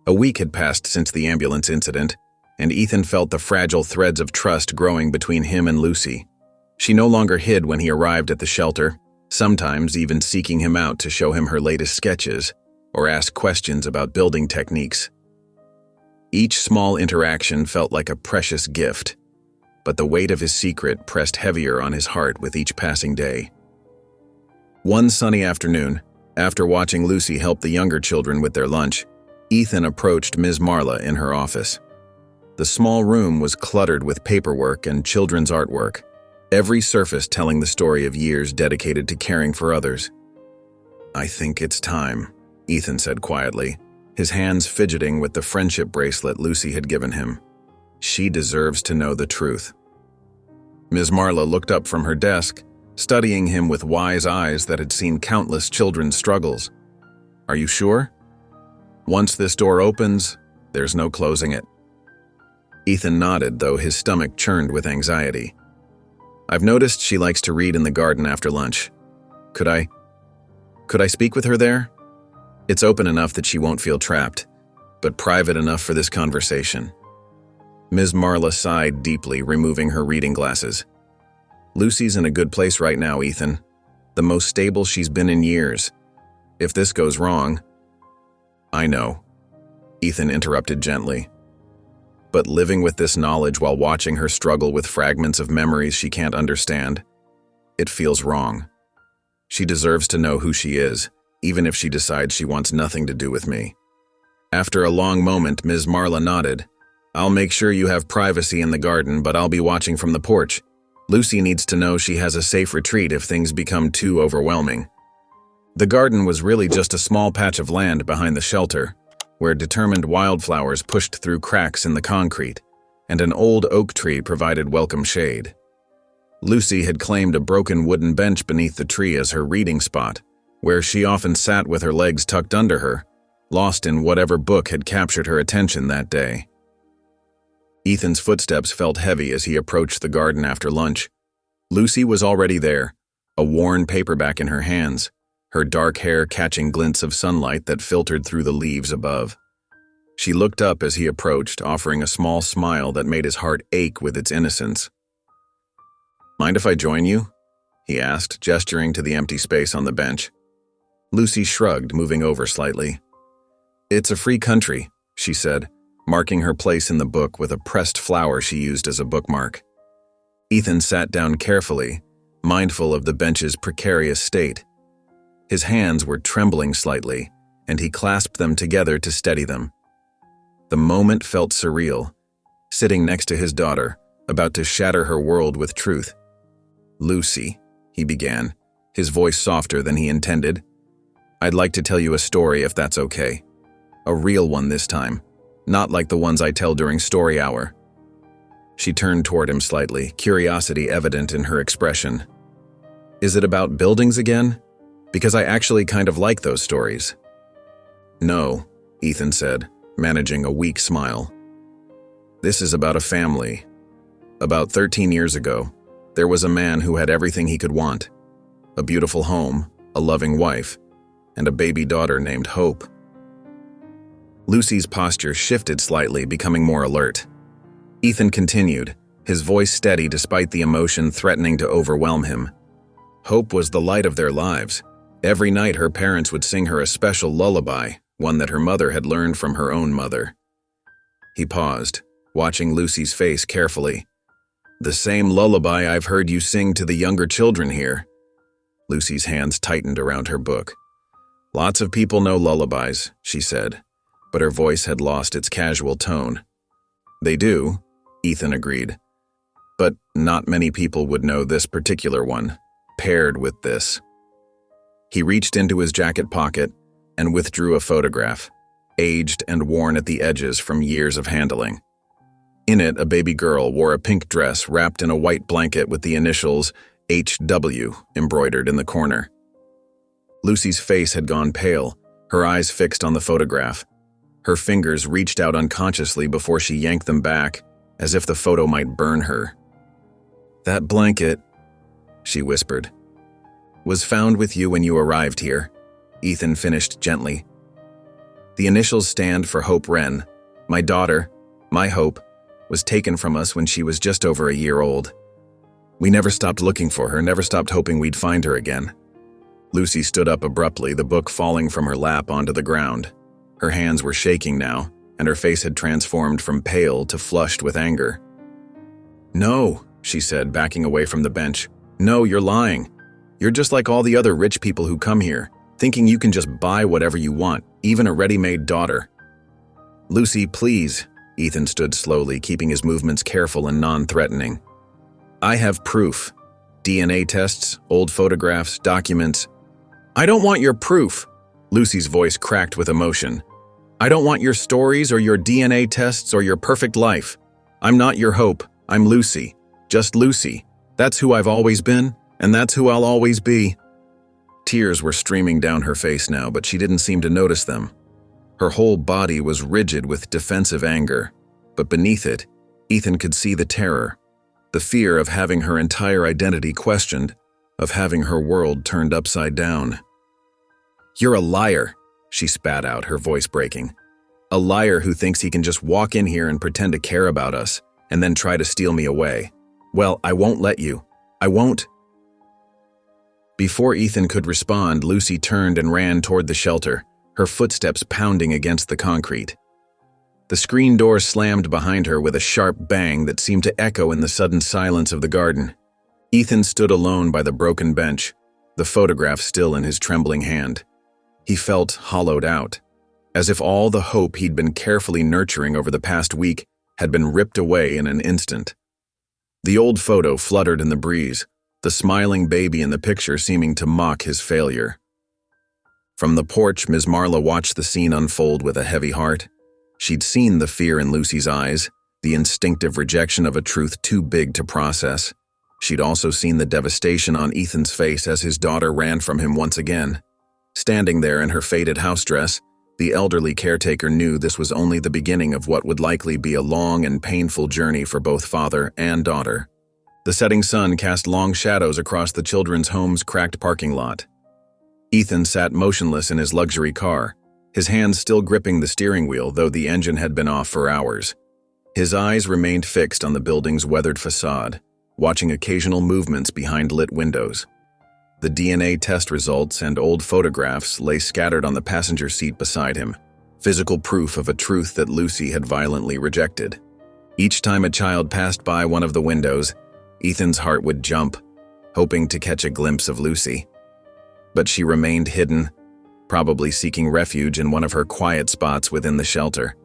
A week had passed since the ambulance incident, and Ethan felt the fragile threads of trust growing between him and Lucy. She no longer hid when he arrived at the shelter, sometimes even seeking him out to show him her latest sketches or ask questions about building techniques. Each small interaction felt like a precious gift, but the weight of his secret pressed heavier on his heart with each passing day. One sunny afternoon, after watching Lucy help the younger children with their lunch, Ethan approached Ms. Marla in her office. The small room was cluttered with paperwork and children's artwork, every surface telling the story of years dedicated to caring for others. "I think it's time," Ethan said quietly, his hands fidgeting with the friendship bracelet Lucy had given him. "She deserves to know the truth." Ms. Marla looked up from her desk, studying him with wise eyes that had seen countless children's struggles. "Are you sure? Once this door opens, there's no closing it." Ethan nodded, though his stomach churned with anxiety. "I've noticed she likes to read in the garden after lunch. Could I speak with her there? It's open enough that she won't feel trapped, but private enough for this conversation." Ms. Marla sighed deeply, removing her reading glasses. "Lucy's in a good place right now, Ethan. The most stable she's been in years. If this goes wrong—" "I know," Ethan interrupted gently. "But living with this knowledge while watching her struggle with fragments of memories she can't understand, it feels wrong. She deserves to know who she is, even if she decides she wants nothing to do with me." After a long moment, Ms. Marla nodded. "I'll make sure you have privacy in the garden, but I'll be watching from the porch. Lucy needs to know she has a safe retreat if things become too overwhelming." The garden was really just a small patch of land behind the shelter, where determined wildflowers pushed through cracks in the concrete, and an old oak tree provided welcome shade. Lucy had claimed a broken wooden bench beneath the tree as her reading spot, where she often sat with her legs tucked under her, lost in whatever book had captured her attention that day. Ethan's footsteps felt heavy as he approached the garden after lunch. Lucy was already there, a worn paperback in her hands, her dark hair catching glints of sunlight that filtered through the leaves above. She looked up as he approached, offering a small smile that made his heart ache with its innocence. "Mind if I join you?" he asked, gesturing to the empty space on the bench. Lucy shrugged, moving over slightly. "It's a free country," she said, marking her place in the book with a pressed flower she used as a bookmark. Ethan sat down carefully, mindful of the bench's precarious state. His hands were trembling slightly, and he clasped them together to steady them. The moment felt surreal, sitting next to his daughter, about to shatter her world with truth. "Lucy," he began, his voice softer than he intended. "I'd like to tell you a story if that's okay. A real one this time, not like the ones I tell during story hour." She turned toward him slightly, curiosity evident in her expression. "Is it about buildings again? Because I actually kind of like those stories." "No," Ethan said, managing a weak smile. "This is about a family. About 13 years ago, there was a man who had everything he could want. A beautiful home, a loving wife, and a baby daughter named Hope." Lucy's posture shifted slightly, becoming more alert. Ethan continued, his voice steady despite the emotion threatening to overwhelm him. Hope was the light of their lives. Every night her parents would sing her a special lullaby, one that her mother had learned from her own mother. He paused, watching Lucy's face carefully. "The same lullaby I've heard you sing to the younger children here." Lucy's hands tightened around her book. "Lots of people know lullabies," she said, but her voice had lost its casual tone. "They do," Ethan agreed, "but not many people would know this particular one, paired with this." He reached into his jacket pocket and withdrew a photograph, aged and worn at the edges from years of handling. In it, a baby girl wore a pink dress wrapped in a white blanket with the initials HW embroidered in the corner. Lucy's face had gone pale, her eyes fixed on the photograph. Her fingers reached out unconsciously before she yanked them back, as if the photo might burn her. "That blanket," she whispered, "was found with you when you arrived here," Ethan finished gently. "The initials stand for Hope Wren. My daughter, my Hope, was taken from us when she was just over a year old. We never stopped looking for her, never stopped hoping we'd find her again." Lucy stood up abruptly, the book falling from her lap onto the ground. Her hands were shaking now, and her face had transformed from pale to flushed with anger. "No," she said, backing away from the bench. "No, you're lying. You're just like all the other rich people who come here, thinking you can just buy whatever you want, even a ready-made daughter." "Lucy, please." Ethan stood slowly, keeping his movements careful and non-threatening. "I have proof. DNA tests, old photographs, documents." "I don't want your proof." Lucy's voice cracked with emotion. "I don't want your stories or your DNA tests or your perfect life. I'm not your Hope. I'm Lucy. Just Lucy. That's who I've always been, and that's who I'll always be." Tears were streaming down her face now, but she didn't seem to notice them. Her whole body was rigid with defensive anger, but beneath it, Ethan could see the terror, the fear of having her entire identity questioned, of having her world turned upside down. "You're a liar," she spat out, her voice breaking. "A liar who thinks he can just walk in here and pretend to care about us, and then try to steal me away. Well, I won't let you. I won't." Before Ethan could respond, Lucy turned and ran toward the shelter, her footsteps pounding against the concrete. The screen door slammed behind her with a sharp bang that seemed to echo in the sudden silence of the garden. Ethan stood alone by the broken bench, the photograph still in his trembling hand. He felt hollowed out, as if all the hope he'd been carefully nurturing over the past week had been ripped away in an instant. The old photo fluttered in the breeze, the smiling baby in the picture seeming to mock his failure. From the porch, Ms. Marla watched the scene unfold with a heavy heart. She'd seen the fear in Lucy's eyes, the instinctive rejection of a truth too big to process. She'd also seen the devastation on Ethan's face as his daughter ran from him once again. Standing there in her faded house dress, the elderly caretaker knew this was only the beginning of what would likely be a long and painful journey for both father and daughter. The setting sun cast long shadows across the children's home's cracked parking lot. Ethan sat motionless in his luxury car, his hands still gripping the steering wheel, though the engine had been off for hours. His eyes remained fixed on the building's weathered facade, watching occasional movements behind lit windows. The DNA test results and old photographs lay scattered on the passenger seat beside him, physical proof of a truth that Lucy had violently rejected. Each time a child passed by one of the windows, Ethan's heart would jump, hoping to catch a glimpse of Lucy. But she remained hidden, probably seeking refuge in one of her quiet spots within the shelter.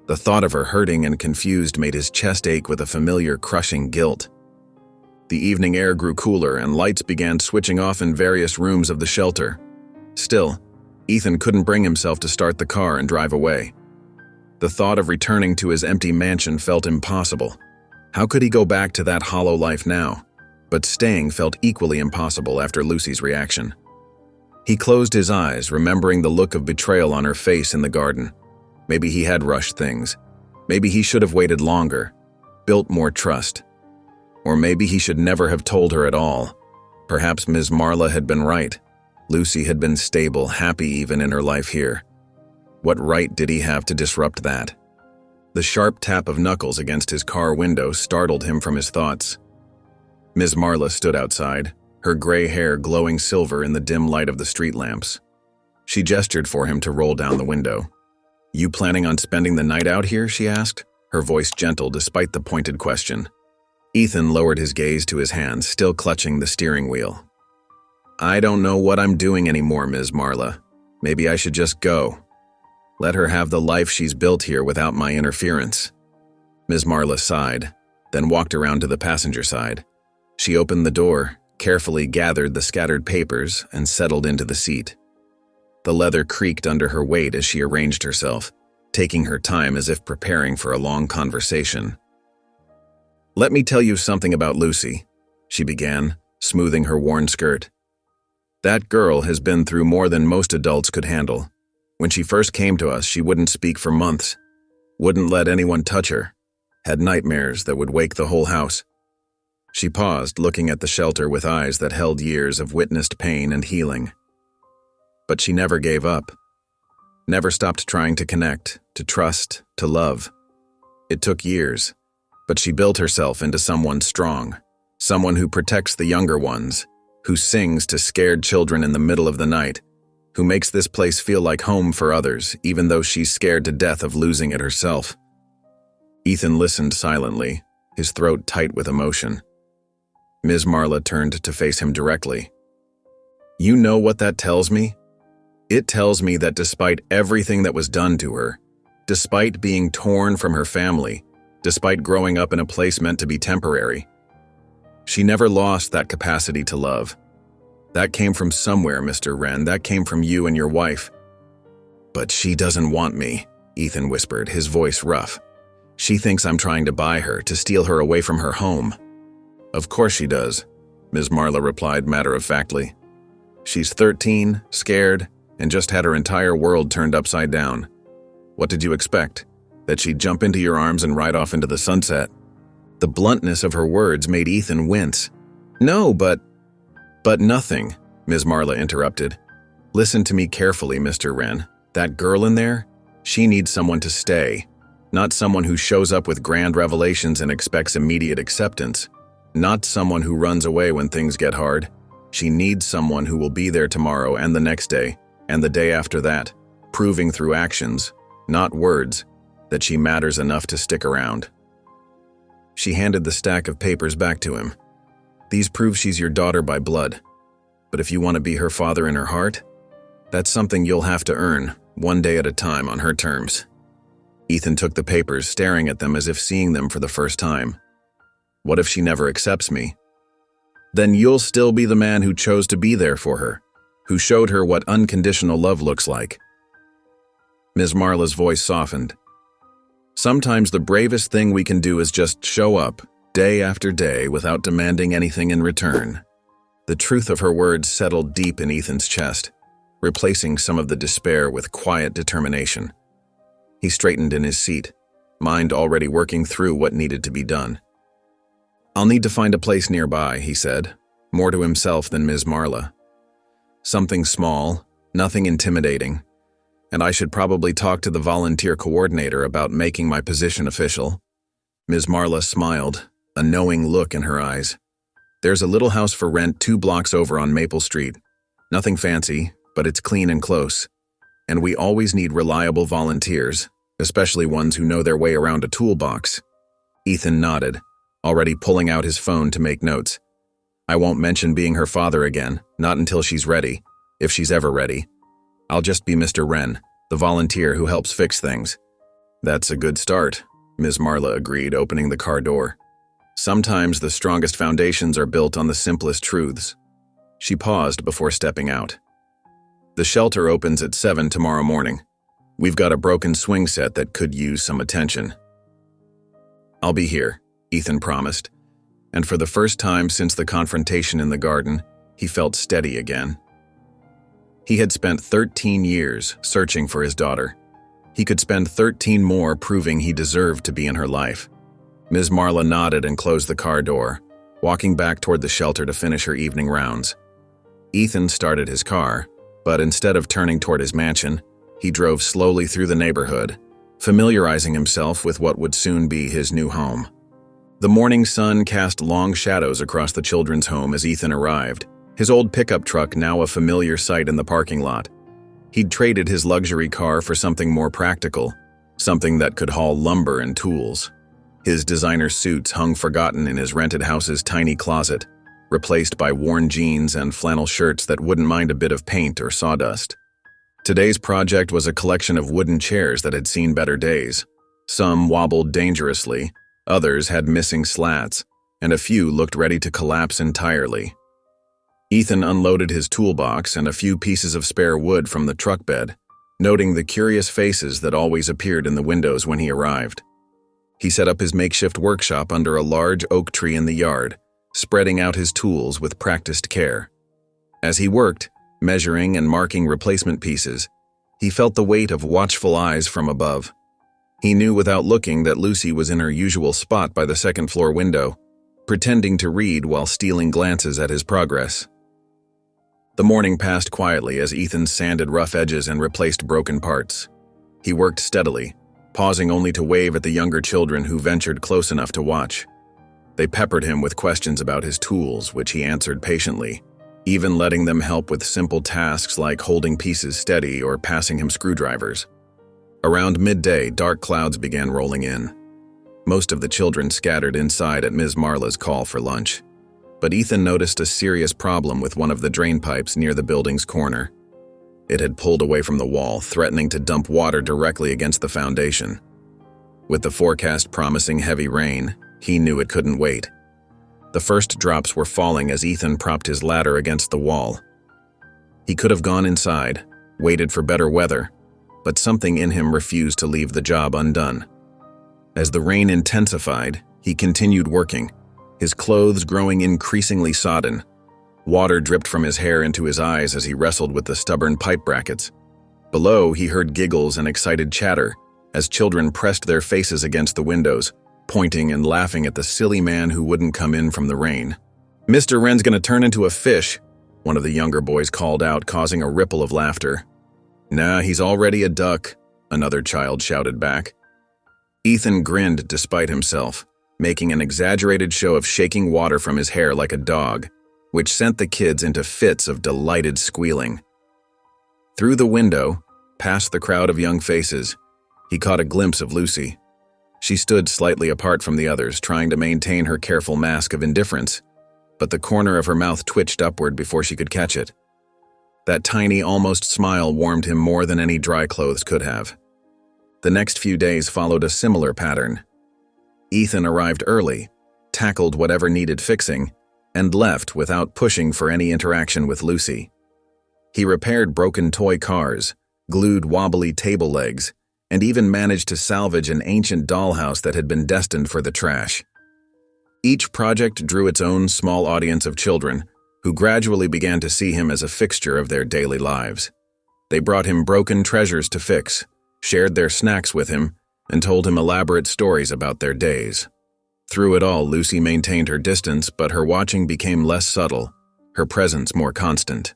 The thought of her hurting and confused made his chest ache with a familiar crushing guilt. The evening air grew cooler and lights began switching off in various rooms of the shelter. Still, Ethan couldn't bring himself to start the car and drive away. The thought of returning to his empty mansion felt impossible. How could he go back to that hollow life now? But staying felt equally impossible after Lucy's reaction. He closed his eyes, remembering the look of betrayal on her face in the garden. Maybe he had rushed things. Maybe he should have waited longer, built more trust. Or maybe he should never have told her at all. Perhaps Ms. Marla had been right. Lucy had been stable, happy even in her life here. What right did he have to disrupt that? The sharp tap of knuckles against his car window startled him from his thoughts. Ms. Marla stood outside, her gray hair glowing silver in the dim light of the street lamps. She gestured for him to roll down the window. "You planning on spending the night out here?" she asked, her voice gentle despite the pointed question. Ethan lowered his gaze to his hands, still clutching the steering wheel. "I don't know what I'm doing anymore, Ms. Marla. Maybe I should just go. Let her have the life she's built here without my interference." Ms. Marla sighed, then walked around to the passenger side. She opened the door, carefully gathered the scattered papers, and settled into the seat. The leather creaked under her weight as she arranged herself, taking her time as if preparing for a long conversation. "Let me tell you something about Lucy," she began, smoothing her worn skirt. "That girl has been through more than most adults could handle. When she first came to us, she wouldn't speak for months, wouldn't let anyone touch her, had nightmares that would wake the whole house." She paused, looking at the shelter with eyes that held years of witnessed pain and healing. But she never gave up, never stopped trying to connect, to trust, to love. It took years, but she built herself into someone strong, someone who protects the younger ones, who sings to scared children in the middle of the night, who makes this place feel like home for others, even though she's scared to death of losing it herself. Ethan listened silently, his throat tight with emotion. Ms. Marla turned to face him directly. "You know what that tells me? It tells me that despite everything that was done to her, despite being torn from her family, despite growing up in a place meant to be temporary, she never lost that capacity to love. That came from somewhere, Mr. Wren. That came from you and your wife." "But she doesn't want me," Ethan whispered, his voice rough. "She thinks I'm trying to buy her, to steal her away from her home." "Of course she does," Ms. Marla replied matter-of-factly. "She's 13, scared, and just had her entire world turned upside down. What did you expect? That she'd jump into your arms and ride off into the sunset?" The bluntness of her words made Ethan wince. "No, but nothing," Ms. Marla interrupted. "Listen to me carefully, Mr. Wren. That girl in there, she needs someone to stay, not someone who shows up with grand revelations and expects immediate acceptance, not someone who runs away when things get hard. She needs someone who will be there tomorrow and the next day, and the day after that, proving through actions, not words, that she matters enough to stick around." She handed the stack of papers back to him. "These prove she's your daughter by blood. But if you want to be her father in her heart, that's something you'll have to earn, one day at a time on her terms." Ethan took the papers, staring at them as if seeing them for the first time. "What if she never accepts me?" "Then you'll still be the man who chose to be there for her, who showed her what unconditional love looks like." Ms. Marla's voice softened. "Sometimes the bravest thing we can do is just show up, day after day, without demanding anything in return." The truth of her words settled deep in Ethan's chest, replacing some of the despair with quiet determination. He straightened in his seat, mind already working through what needed to be done. "I'll need to find a place nearby," he said, more to himself than Ms. Marla. "Something small, nothing intimidating, and I should probably talk to the volunteer coordinator about making my position official." Ms. Marla smiled, a knowing look in her eyes. "There's a little house for rent 2 blocks over on Maple Street. Nothing fancy, but it's clean and close. And we always need reliable volunteers, especially ones who know their way around a toolbox." Ethan nodded, already pulling out his phone to make notes. "I won't mention being her father again, not until she's ready, if she's ever ready. I'll just be Mr. Wren, the volunteer who helps fix things." That's a good start, Ms. Marla agreed, opening the car door. Sometimes the strongest foundations are built on the simplest truths. She paused before stepping out. The shelter opens at 7 tomorrow morning. We've got a broken swing set that could use some attention. I'll be here, Ethan promised, and for the first time since the confrontation in the garden, he felt steady again. He had spent 13 years searching for his daughter. He could spend 13 more proving he deserved to be in her life. Ms. Marla nodded and closed the car door, walking back toward the shelter to finish her evening rounds. Ethan started his car, but instead of turning toward his mansion, he drove slowly through the neighborhood, familiarizing himself with what would soon be his new home. The morning sun cast long shadows across the children's home as Ethan arrived, his old pickup truck now a familiar sight in the parking lot. He'd traded his luxury car for something more practical, something that could haul lumber and tools. His designer suits hung forgotten in his rented house's tiny closet, replaced by worn jeans and flannel shirts that wouldn't mind a bit of paint or sawdust. Today's project was a collection of wooden chairs that had seen better days. Some wobbled dangerously, others had missing slats, and a few looked ready to collapse entirely. Ethan unloaded his toolbox and a few pieces of spare wood from the truck bed, noting the curious faces that always appeared in the windows when he arrived. He set up his makeshift workshop under a large oak tree in the yard, spreading out his tools with practiced care. As he worked, measuring and marking replacement pieces, he felt the weight of watchful eyes from above. He knew without looking that Lucy was in her usual spot by the second-floor window, pretending to read while stealing glances at his progress. The morning passed quietly as Ethan sanded rough edges and replaced broken parts. He worked steadily, pausing only to wave at the younger children who ventured close enough to watch. They peppered him with questions about his tools, which he answered patiently, even letting them help with simple tasks like holding pieces steady or passing him screwdrivers. Around midday, dark clouds began rolling in. Most of the children scattered inside at Ms. Marla's call for lunch. But Ethan noticed a serious problem with one of the drain pipes near the building's corner. It had pulled away from the wall, threatening to dump water directly against the foundation. With the forecast promising heavy rain, he knew it couldn't wait. The first drops were falling as Ethan propped his ladder against the wall. He could have gone inside, waited for better weather, but something in him refused to leave the job undone. As the rain intensified, he continued working, his clothes growing increasingly sodden. Water dripped from his hair into his eyes as he wrestled with the stubborn pipe brackets. Below, he heard giggles and excited chatter as children pressed their faces against the windows, pointing and laughing at the silly man who wouldn't come in from the rain. "Mr. Wren's gonna turn into a fish," one of the younger boys called out, causing a ripple of laughter. "Nah, he's already a duck," another child shouted back. Ethan grinned despite himself, making an exaggerated show of shaking water from his hair like a dog, which sent the kids into fits of delighted squealing. Through the window, past the crowd of young faces, he caught a glimpse of Lucy. She stood slightly apart from the others, trying to maintain her careful mask of indifference, but the corner of her mouth twitched upward before she could catch it. That tiny, almost smile warmed him more than any dry clothes could have. The next few days followed a similar pattern. Ethan arrived early, tackled whatever needed fixing, and left without pushing for any interaction with Lucy. He repaired broken toy cars, glued wobbly table legs, and even managed to salvage an ancient dollhouse that had been destined for the trash. Each project drew its own small audience of children, who gradually began to see him as a fixture of their daily lives. They brought him broken treasures to fix, shared their snacks with him, and told him elaborate stories about their days. Through it all, Lucy maintained her distance, but her watching became less subtle, her presence more constant.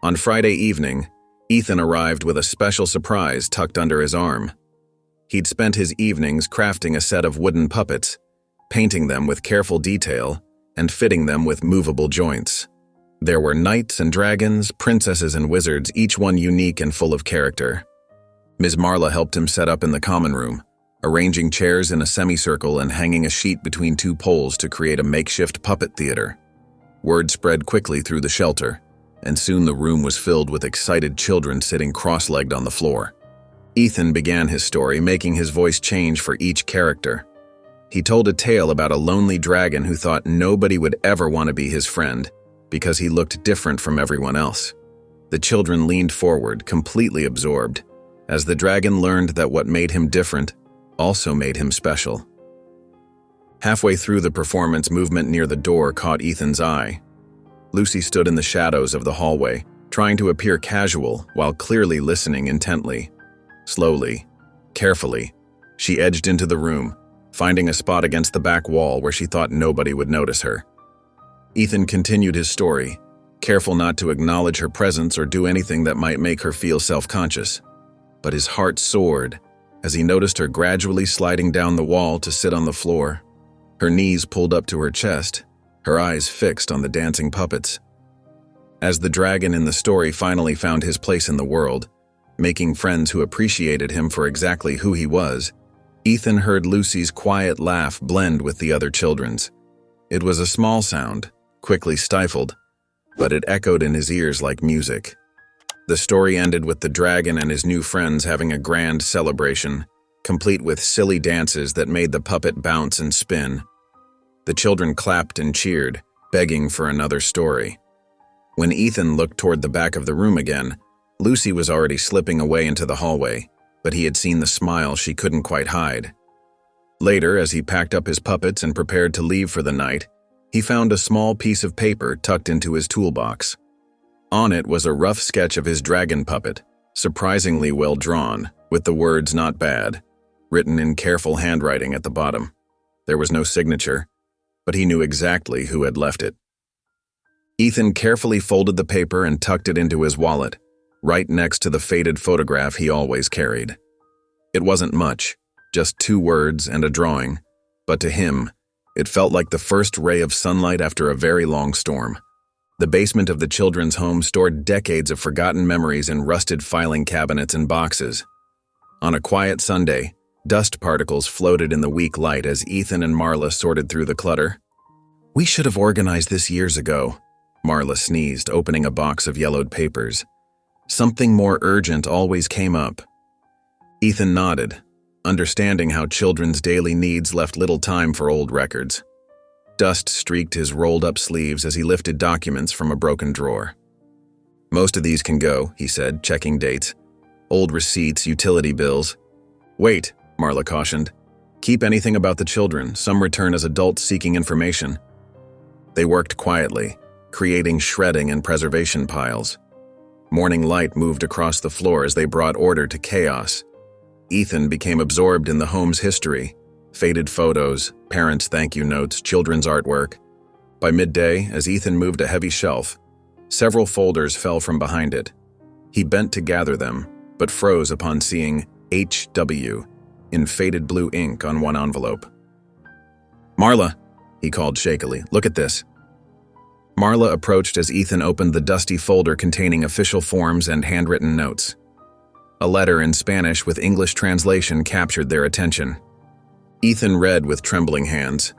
On Friday evening, Ethan arrived with a special surprise tucked under his arm. He'd spent his evenings crafting a set of wooden puppets, painting them with careful detail, and fitting them with movable joints. There were knights and dragons, princesses and wizards, each one unique and full of character. Ms. Marla helped him set up in the common room, arranging chairs in a semicircle and hanging a sheet between two poles to create a makeshift puppet theater. Word spread quickly through the shelter, and soon the room was filled with excited children sitting cross-legged on the floor. Ethan began his story, making his voice change for each character. He told a tale about a lonely dragon who thought nobody would ever want to be his friend because he looked different from everyone else. The children leaned forward, completely absorbed, as the dragon learned that what made him different also made him special. Halfway through the performance, movement near the door caught Ethan's eye. Lucy stood in the shadows of the hallway, trying to appear casual while clearly listening intently. Slowly, carefully, she edged into the room, finding a spot against the back wall where she thought nobody would notice her. Ethan continued his story, careful not to acknowledge her presence or do anything that might make her feel self-conscious. But his heart soared as he noticed her gradually sliding down the wall to sit on the floor, her knees pulled up to her chest, her eyes fixed on the dancing puppets. As the dragon in the story finally found his place in the world, making friends who appreciated him for exactly who he was, Ethan heard Lucy's quiet laugh blend with the other children's. It was a small sound, quickly stifled, but it echoed in his ears like music. The story ended with the dragon and his new friends having a grand celebration, complete with silly dances that made the puppet bounce and spin. The children clapped and cheered, begging for another story. When Ethan looked toward the back of the room again, Lucy was already slipping away into the hallway, but he had seen the smile she couldn't quite hide. Later, as he packed up his puppets and prepared to leave for the night, he found a small piece of paper tucked into his toolbox. On it was a rough sketch of his dragon puppet, surprisingly well drawn, with the words "not bad" written in careful handwriting at the bottom. There was no signature, but he knew exactly who had left it. Ethan carefully folded the paper and tucked it into his wallet, right next to the faded photograph he always carried. It wasn't much, just 2 words and a drawing, but to him, it felt like the first ray of sunlight after a very long storm. The basement of the children's home stored decades of forgotten memories in rusted filing cabinets and boxes. On a quiet Sunday, dust particles floated in the weak light as Ethan and Marla sorted through the clutter. "We should have organized this years ago," Marla sneezed, opening a box of yellowed papers. Something more urgent always came up. Ethan nodded, understanding how children's daily needs left little time for old records. Dust streaked his rolled-up sleeves as he lifted documents from a broken drawer. "Most of these can go," he said, checking dates. "Old receipts, utility bills." "Wait," Marla cautioned. "Keep anything about the children. Some return as adults seeking information." They worked quietly, creating shredding and preservation piles. Morning light moved across the floor as they brought order to chaos. Ethan became absorbed in the home's history, faded photos, parents' thank-you notes, children's artwork. By midday, as Ethan moved a heavy shelf, several folders fell from behind it. He bent to gather them, but froze upon seeing HW in faded blue ink on one envelope. "Marla," he called shakily, "look at this." Marla approached as Ethan opened the dusty folder containing official forms and handwritten notes. A letter in Spanish with English translation captured their attention. Ethan read with trembling hands.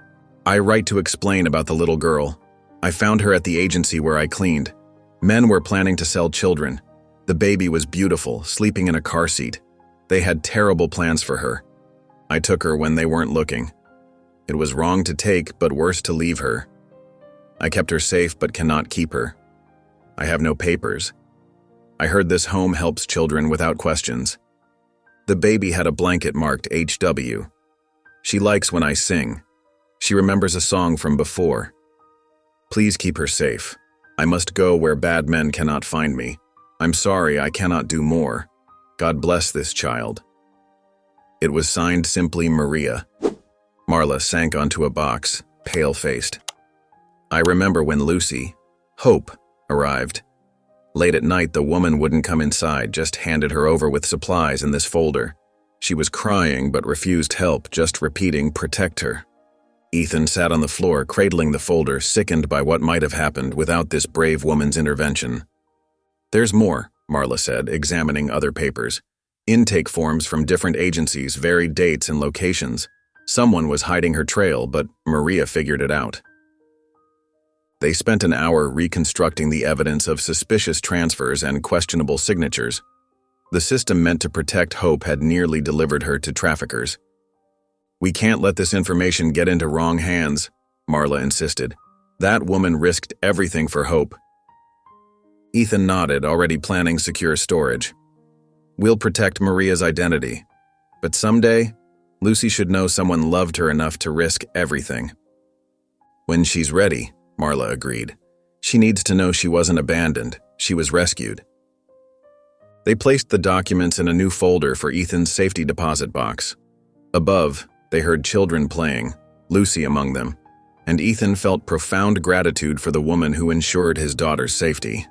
"I write to explain about the little girl. I found her at the agency where I cleaned. Men were planning to sell children. The baby was beautiful, sleeping in a car seat. They had terrible plans for her. I took her when they weren't looking. It was wrong to take, but worse to leave her. I kept her safe but cannot keep her. I have no papers. I heard this home helps children without questions. The baby had a blanket marked HW. She likes when I sing. She remembers a song from before. Please keep her safe. I must go where bad men cannot find me. I'm sorry I cannot do more. God bless this child." It was signed simply Maria. Marla sank onto a box, pale-faced. "I remember when Lucy, Hope, arrived. Late at night, the woman wouldn't come inside, just handed her over with supplies in this folder. She was crying but refused help, just repeating, 'Protect her.'" Ethan sat on the floor, cradling the folder, sickened by what might have happened without this brave woman's intervention. "There's more," Marla said, examining other papers. "Intake forms from different agencies, varied dates and locations. Someone was hiding her trail, but Maria figured it out." They spent an hour reconstructing the evidence of suspicious transfers and questionable signatures. The system meant to protect Hope had nearly delivered her to traffickers. "We can't let this information get into wrong hands," Marla insisted. "That woman risked everything for Hope." Ethan nodded, already planning secure storage. "We'll protect Maria's identity. But someday, Lucy should know someone loved her enough to risk everything." "When she's ready," Marla agreed. "She needs to know she wasn't abandoned, she was rescued." They placed the documents in a new folder for Ethan's safety deposit box. Above, they heard children playing, Lucy among them, and Ethan felt profound gratitude for the woman who ensured his daughter's safety.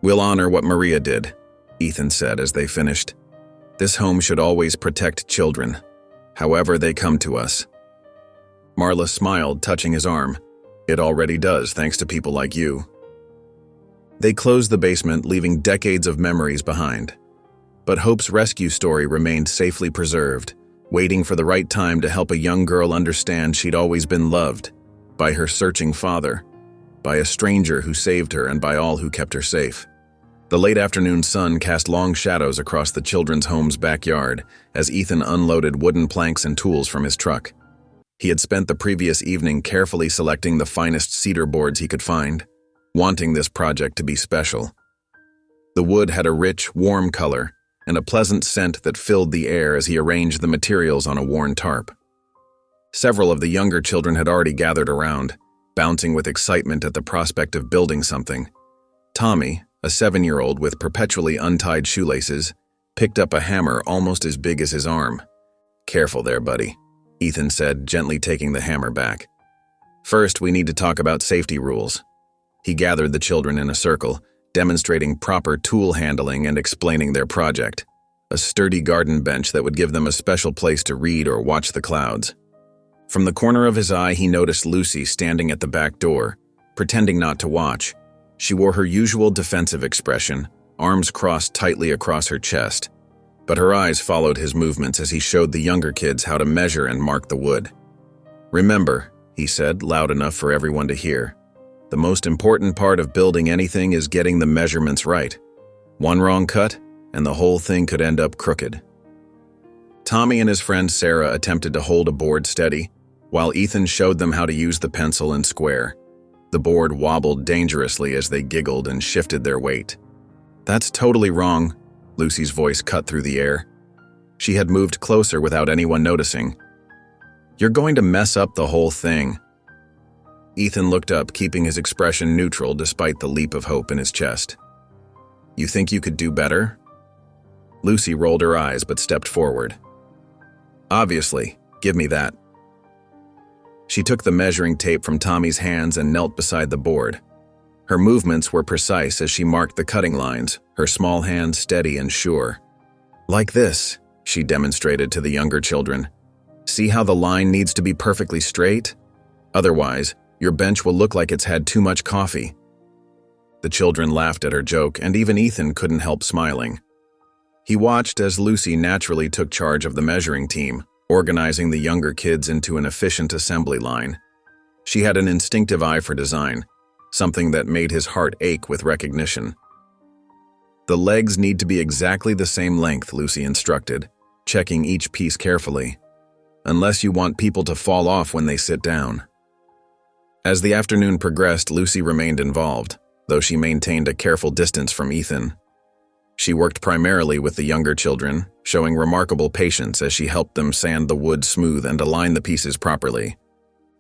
"We'll honor what Maria did," Ethan said as they finished. "This home should always protect children, however they come to us." Marla smiled, touching his arm. "It already does, thanks to people like you." They closed the basement, leaving decades of memories behind. But Hope's rescue story remained safely preserved, waiting for the right time to help a young girl understand she'd always been loved, by her searching father, by a stranger who saved her, and by all who kept her safe. The late afternoon sun cast long shadows across the children's home's backyard as Ethan unloaded wooden planks and tools from his truck. He had spent the previous evening carefully selecting the finest cedar boards he could find, wanting this project to be special. The wood had a rich, warm color and a pleasant scent that filled the air as he arranged the materials on a worn tarp. Several of the younger children had already gathered around, bouncing with excitement at the prospect of building something. Tommy, a 7-year-old with perpetually untied shoelaces, picked up a hammer almost as big as his arm. "Careful there, buddy," Ethan said, gently taking the hammer back. "First, we need to talk about safety rules." He gathered the children in a circle, demonstrating proper tool handling and explaining their project, a sturdy garden bench that would give them a special place to read or watch the clouds. From the corner of his eye, he noticed Lucy standing at the back door, pretending not to watch. She wore her usual defensive expression, arms crossed tightly across her chest, but her eyes followed his movements as he showed the younger kids how to measure and mark the wood. "Remember," he said, loud enough for everyone to hear, "the most important part of building anything is getting the measurements right. One wrong cut, and the whole thing could end up crooked." Tommy and his friend Sarah attempted to hold a board steady, while Ethan showed them how to use the pencil and square. The board wobbled dangerously as they giggled and shifted their weight. "That's totally wrong," Lucy's voice cut through the air. She had moved closer without anyone noticing. "You're going to mess up the whole thing." Ethan looked up, keeping his expression neutral despite the leap of hope in his chest. "You think you could do better?" Lucy rolled her eyes but stepped forward. "Obviously, give me that." She took the measuring tape from Tommy's hands and knelt beside the board. Her movements were precise as she marked the cutting lines, her small hands steady and sure. "Like this," she demonstrated to the younger children. "See how the line needs to be perfectly straight? Otherwise, your bench will look like it's had too much coffee." The children laughed at her joke, and even Ethan couldn't help smiling. He watched as Lucy naturally took charge of the measuring team, organizing the younger kids into an efficient assembly line. She had an instinctive eye for design, something that made his heart ache with recognition. "The legs need to be exactly the same length," Lucy instructed, checking each piece carefully, "unless you want people to fall off when they sit down." As the afternoon progressed, Lucy remained involved, though she maintained a careful distance from Ethan. She worked primarily with the younger children, showing remarkable patience as she helped them sand the wood smooth and align the pieces properly.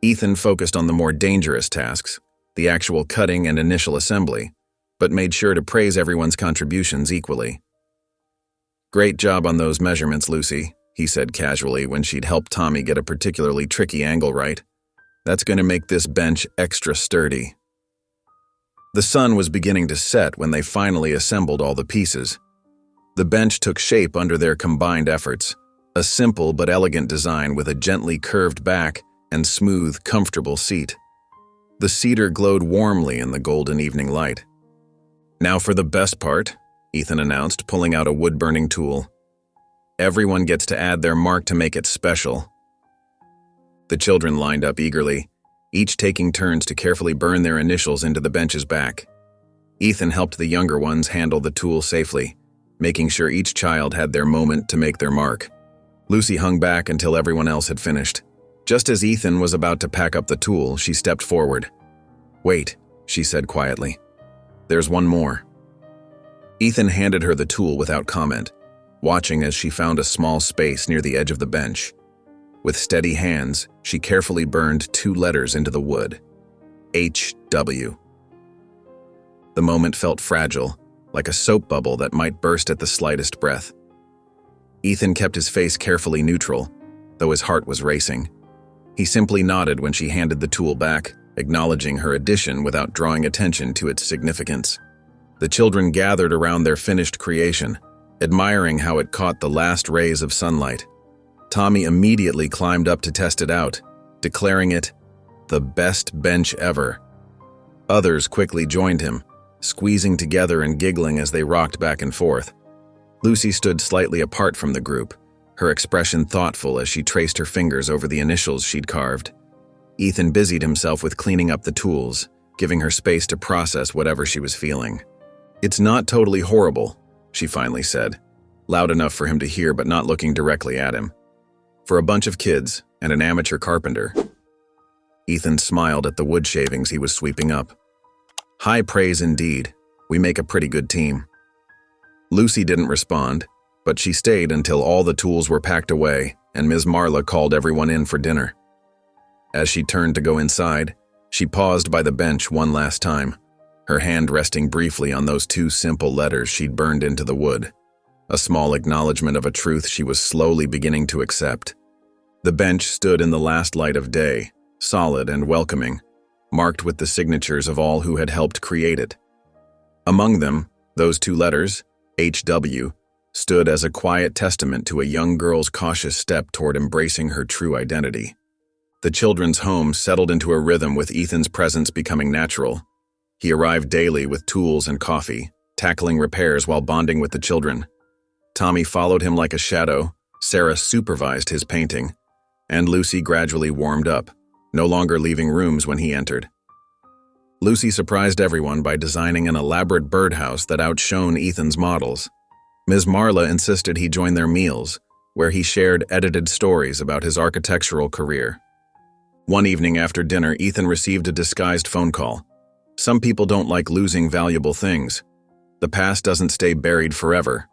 Ethan focused on the more dangerous tasks, the actual cutting and initial assembly, but made sure to praise everyone's contributions equally. "Great job on those measurements, Lucy," he said casually when she'd helped Tommy get a particularly tricky angle right. "That's going to make this bench extra sturdy." The sun was beginning to set when they finally assembled all the pieces. The bench took shape under their combined efforts, a simple but elegant design with a gently curved back and smooth, comfortable seat. The cedar glowed warmly in the golden evening light. "Now for the best part," Ethan announced, pulling out a wood-burning tool. "Everyone gets to add their mark to make it special." The children lined up eagerly, each taking turns to carefully burn their initials into the bench's back. Ethan helped the younger ones handle the tool safely, making sure each child had their moment to make their mark. Lucy hung back until everyone else had finished. Just as Ethan was about to pack up the tool, she stepped forward. "Wait," she said quietly. "There's one more." Ethan handed her the tool without comment, watching as she found a small space near the edge of the bench. With steady hands, she carefully burned 2 letters into the wood. HW. The moment felt fragile, like a soap bubble that might burst at the slightest breath. Ethan kept his face carefully neutral, though his heart was racing. He simply nodded when she handed the tool back, acknowledging her addition without drawing attention to its significance. The children gathered around their finished creation, admiring how it caught the last rays of sunlight. Tommy immediately climbed up to test it out, declaring it the best bench ever. Others quickly joined him, squeezing together and giggling as they rocked back and forth. Lucy stood slightly apart from the group, her expression thoughtful as she traced her fingers over the initials she'd carved. Ethan busied himself with cleaning up the tools, giving her space to process whatever she was feeling. "It's not totally horrible," she finally said, loud enough for him to hear but not looking directly at him. "For a bunch of kids and an amateur carpenter." Ethan smiled at the wood shavings he was sweeping up. "High praise indeed. We make a pretty good team." Lucy didn't respond, but she stayed until all the tools were packed away and Ms. Marla called everyone in for dinner. As she turned to go inside, she paused by the bench one last time, her hand resting briefly on those 2 simple letters she'd burned into the wood, a small acknowledgement of a truth she was slowly beginning to accept. The bench stood in the last light of day, solid and welcoming, marked with the signatures of all who had helped create it. Among them, those 2 letters, HW, stood as a quiet testament to a young girl's cautious step toward embracing her true identity. The children's home settled into a rhythm with Ethan's presence becoming natural. He arrived daily with tools and coffee, tackling repairs while bonding with the children. Tommy followed him like a shadow, Sarah supervised his painting, and Lucy gradually warmed up, no longer leaving rooms when he entered. Lucy surprised everyone by designing an elaborate birdhouse that outshone Ethan's models. Ms. Marla insisted he join their meals, where he shared edited stories about his architectural career. One evening after dinner, Ethan received a disguised phone call. Some people don't like losing valuable things. The past doesn't stay buried forever.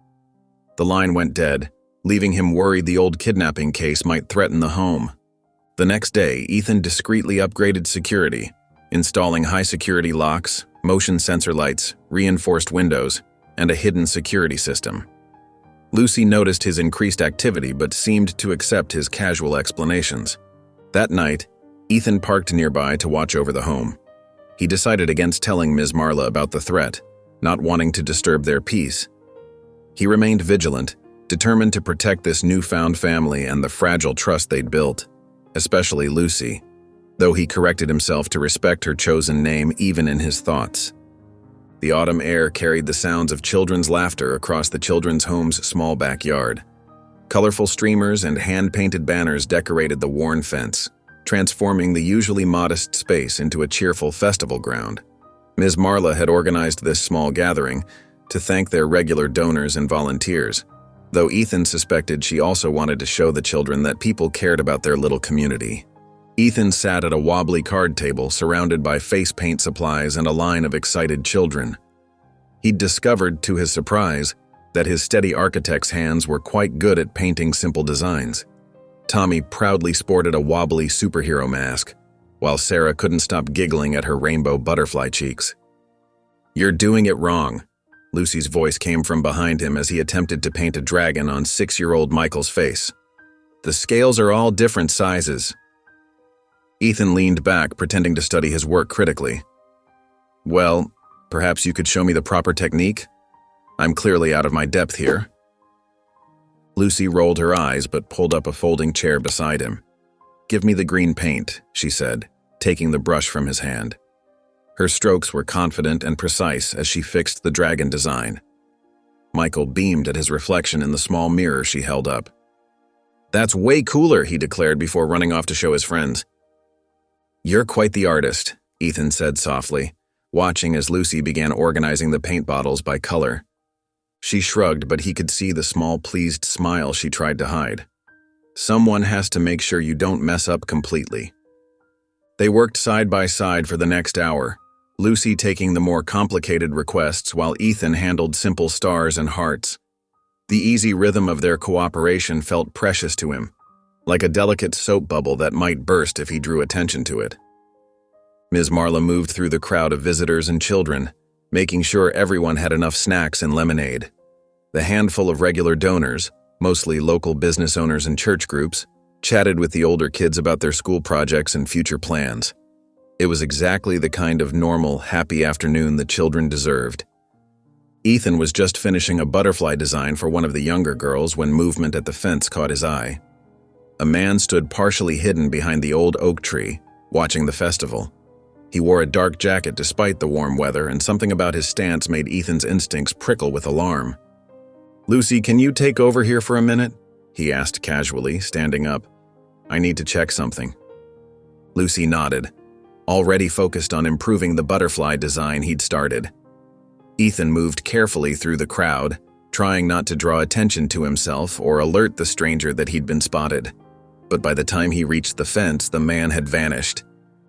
The line went dead, leaving him worried the old kidnapping case might threaten the home. The next day, Ethan discreetly upgraded security, installing high-security locks, motion sensor lights, reinforced windows, and a hidden security system. Lucy noticed his increased activity but seemed to accept his casual explanations. That night, Ethan parked nearby to watch over the home. He decided against telling Ms. Marla about the threat, not wanting to disturb their peace. He remained vigilant, determined to protect this newfound family and the fragile trust they'd built, especially Lucy, though he corrected himself to respect her chosen name even in his thoughts. The autumn air carried the sounds of children's laughter across the children's home's small backyard. Colorful streamers and hand-painted banners decorated the worn fence, transforming the usually modest space into a cheerful festival ground. Ms. Marla had organized this small gathering to thank their regular donors and volunteers, though Ethan suspected she also wanted to show the children that people cared about their little community. Ethan sat at a wobbly card table surrounded by face paint supplies and a line of excited children. He'd discovered, to his surprise, that his steady architect's hands were quite good at painting simple designs. Tommy proudly sported a wobbly superhero mask, while Sarah couldn't stop giggling at her rainbow butterfly cheeks. "You're doing it wrong," Lucy's voice came from behind him as he attempted to paint a dragon on 6-year-old Michael's face. "The scales are all different sizes." Ethan leaned back, pretending to study his work critically. "Well, perhaps you could show me the proper technique? I'm clearly out of my depth here." Lucy rolled her eyes but pulled up a folding chair beside him. "Give me the green paint," she said, taking the brush from his hand. Her strokes were confident and precise as she fixed the dragon design. Michael beamed at his reflection in the small mirror she held up. "That's way cooler," he declared before running off to show his friends. "You're quite the artist," Ethan said softly, watching as Lucy began organizing the paint bottles by color. She shrugged, but he could see the small, pleased smile she tried to hide. Someone has to make sure you don't mess up completely. They worked side by side for the next hour, Lucy taking the more complicated requests while Ethan handled simple stars and hearts. The easy rhythm of their cooperation felt precious to him, like a delicate soap bubble that might burst if he drew attention to it. Ms. Marla moved through the crowd of visitors and children, making sure everyone had enough snacks and lemonade. The handful of regular donors, mostly local business owners and church groups, chatted with the older kids about their school projects and future plans. It was exactly the kind of normal, happy afternoon the children deserved. Ethan was just finishing a butterfly design for one of the younger girls when movement at the fence caught his eye. A man stood partially hidden behind the old oak tree, watching the festival. He wore a dark jacket despite the warm weather, and something about his stance made Ethan's instincts prickle with alarm. "Lucy, can you take over here for a minute?" he asked casually, standing up. "I need to check something." Lucy nodded, already focused on improving the butterfly design he'd started. Ethan moved carefully through the crowd, trying not to draw attention to himself or alert the stranger that he'd been spotted. But by the time he reached the fence, the man had vanished.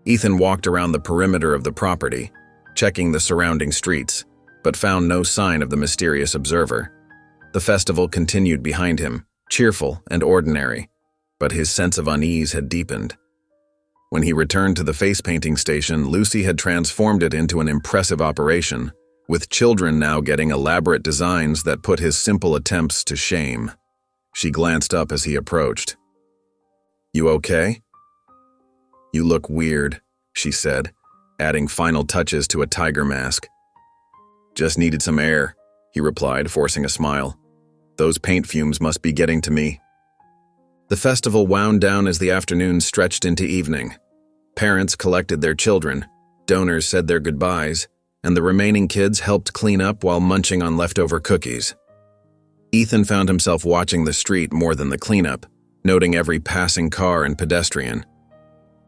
Ethan walked around the perimeter of the property, checking the surrounding streets, but found no sign of the mysterious observer. The festival continued behind him, cheerful and ordinary, but his sense of unease had deepened. When he returned to the face painting station, Lucy had transformed it into an impressive operation, with children now getting elaborate designs that put his simple attempts to shame. She glanced up as he approached. "You okay?" "You look weird," she said, adding final touches to a tiger mask. "Just needed some air," he replied, forcing a smile. "Those paint fumes must be getting to me." The festival wound down as the afternoon stretched into evening. Parents collected their children, donors said their goodbyes, and the remaining kids helped clean up while munching on leftover cookies. Ethan found himself watching the street more than the cleanup, noting every passing car and pedestrian.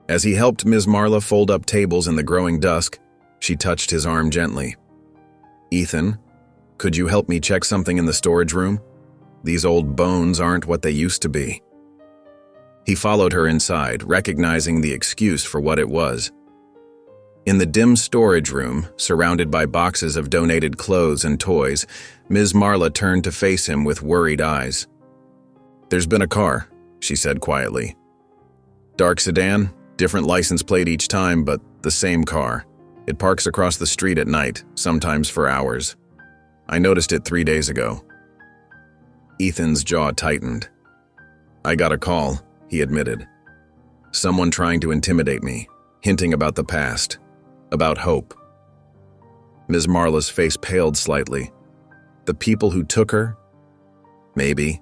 As he helped Ms. Marla fold up tables in the growing dusk, she touched his arm gently. "Ethan, could you help me check something in the storage room? These old bones aren't what they used to be." He followed her inside, recognizing the excuse for what it was. In the dim storage room, surrounded by boxes of donated clothes and toys, Ms. Marla turned to face him with worried eyes. "There's been a car," she said quietly. "Dark sedan, different license plate each time, but the same car. It parks across the street at night, sometimes for hours. I noticed it 3 days ago." Ethan's jaw tightened. "I got a call," he admitted. "Someone trying to intimidate me, hinting about the past, about hope." Ms. Marla's face paled slightly. The people who took her? Maybe.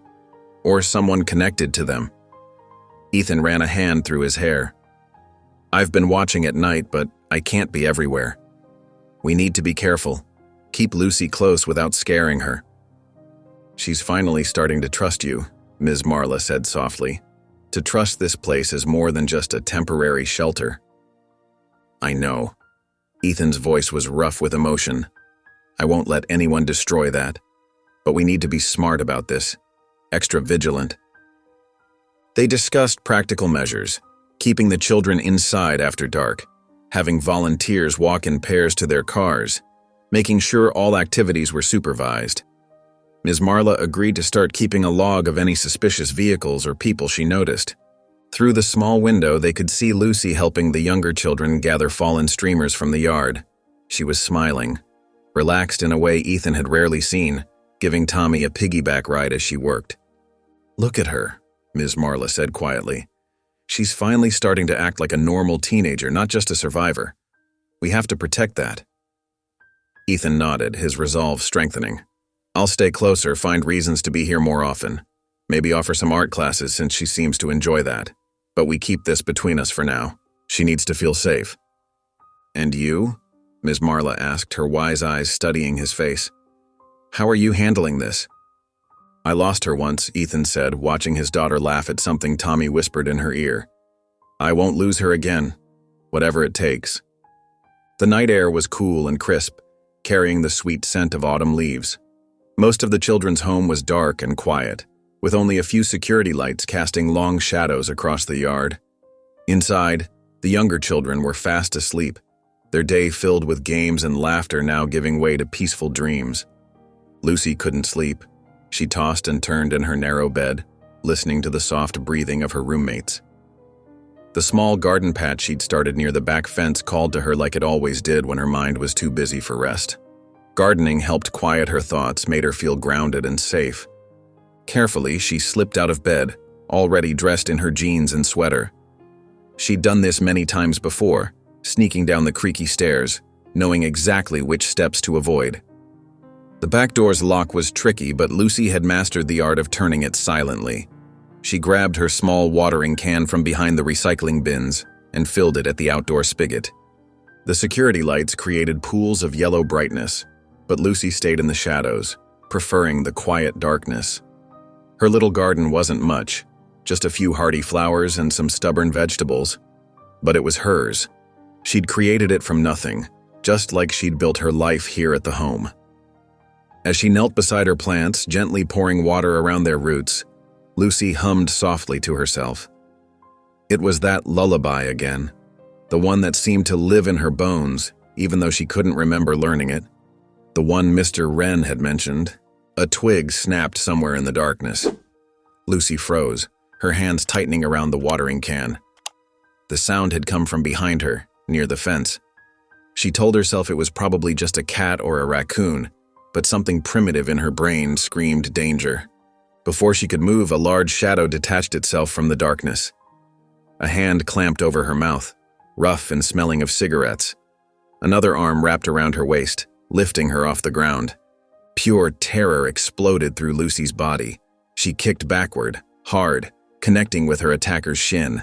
Or someone connected to them. Ethan ran a hand through his hair. "I've been watching at night, but I can't be everywhere. We need to be careful. Keep Lucy close without scaring her." "She's finally starting to trust you," Ms. Marla said softly. "To trust this place is more than just a temporary shelter." "I know." Ethan's voice was rough with emotion. "I won't let anyone destroy that. But we need to be smart about this. Extra vigilant." They discussed practical measures, keeping the children inside after dark, having volunteers walk in pairs to their cars, making sure all activities were supervised. Ms. Marla agreed to start keeping a log of any suspicious vehicles or people she noticed. Through the small window, they could see Lucy helping the younger children gather fallen streamers from the yard. She was smiling, relaxed in a way Ethan had rarely seen, giving Tommy a piggyback ride as she worked. "Look at her," Ms. Marla said quietly. "She's finally starting to act like a normal teenager, not just a survivor. We have to protect that." Ethan nodded, his resolve strengthening. "I'll stay closer, find reasons to be here more often. Maybe offer some art classes since she seems to enjoy that. But we keep this between us for now. She needs to feel safe." "And you?" Ms. Marla asked, her wise eyes studying his face. "How are you handling this?" "I lost her once," Ethan said, watching his daughter laugh at something Tommy whispered in her ear. "I won't lose her again, whatever it takes." The night air was cool and crisp, carrying the sweet scent of autumn leaves. Most of the children's home was dark and quiet, with only a few security lights casting long shadows across the yard. Inside, the younger children were fast asleep, their day filled with games and laughter now giving way to peaceful dreams. Lucy couldn't sleep. She tossed and turned in her narrow bed, listening to the soft breathing of her roommates. The small garden patch she'd started near the back fence called to her like it always did when her mind was too busy for rest. Gardening helped quiet her thoughts, made her feel grounded and safe. Carefully, she slipped out of bed, already dressed in her jeans and sweater. She'd done this many times before, sneaking down the creaky stairs, knowing exactly which steps to avoid. The back door's lock was tricky, but Lucy had mastered the art of turning it silently. She grabbed her small watering can from behind the recycling bins and filled it at the outdoor spigot. The security lights created pools of yellow brightness, but Lucy stayed in the shadows, preferring the quiet darkness. Her little garden wasn't much, just a few hardy flowers and some stubborn vegetables. But it was hers. She'd created it from nothing, just like she'd built her life here at the home. As she knelt beside her plants, gently pouring water around their roots, Lucy hummed softly to herself. It was that lullaby again, the one that seemed to live in her bones, even though she couldn't remember learning it. The one Mr. Wren had mentioned. A twig snapped somewhere in the darkness. Lucy froze, her hands tightening around the watering can. The sound had come from behind her, near the fence. She told herself it was probably just a cat or a raccoon, but something primitive in her brain screamed danger. Before she could move, a large shadow detached itself from the darkness. A hand clamped over her mouth, rough and smelling of cigarettes. Another arm wrapped around her waist, lifting her off the ground. Pure terror exploded through Lucy's body. She kicked backward, hard, connecting with her attacker's shin.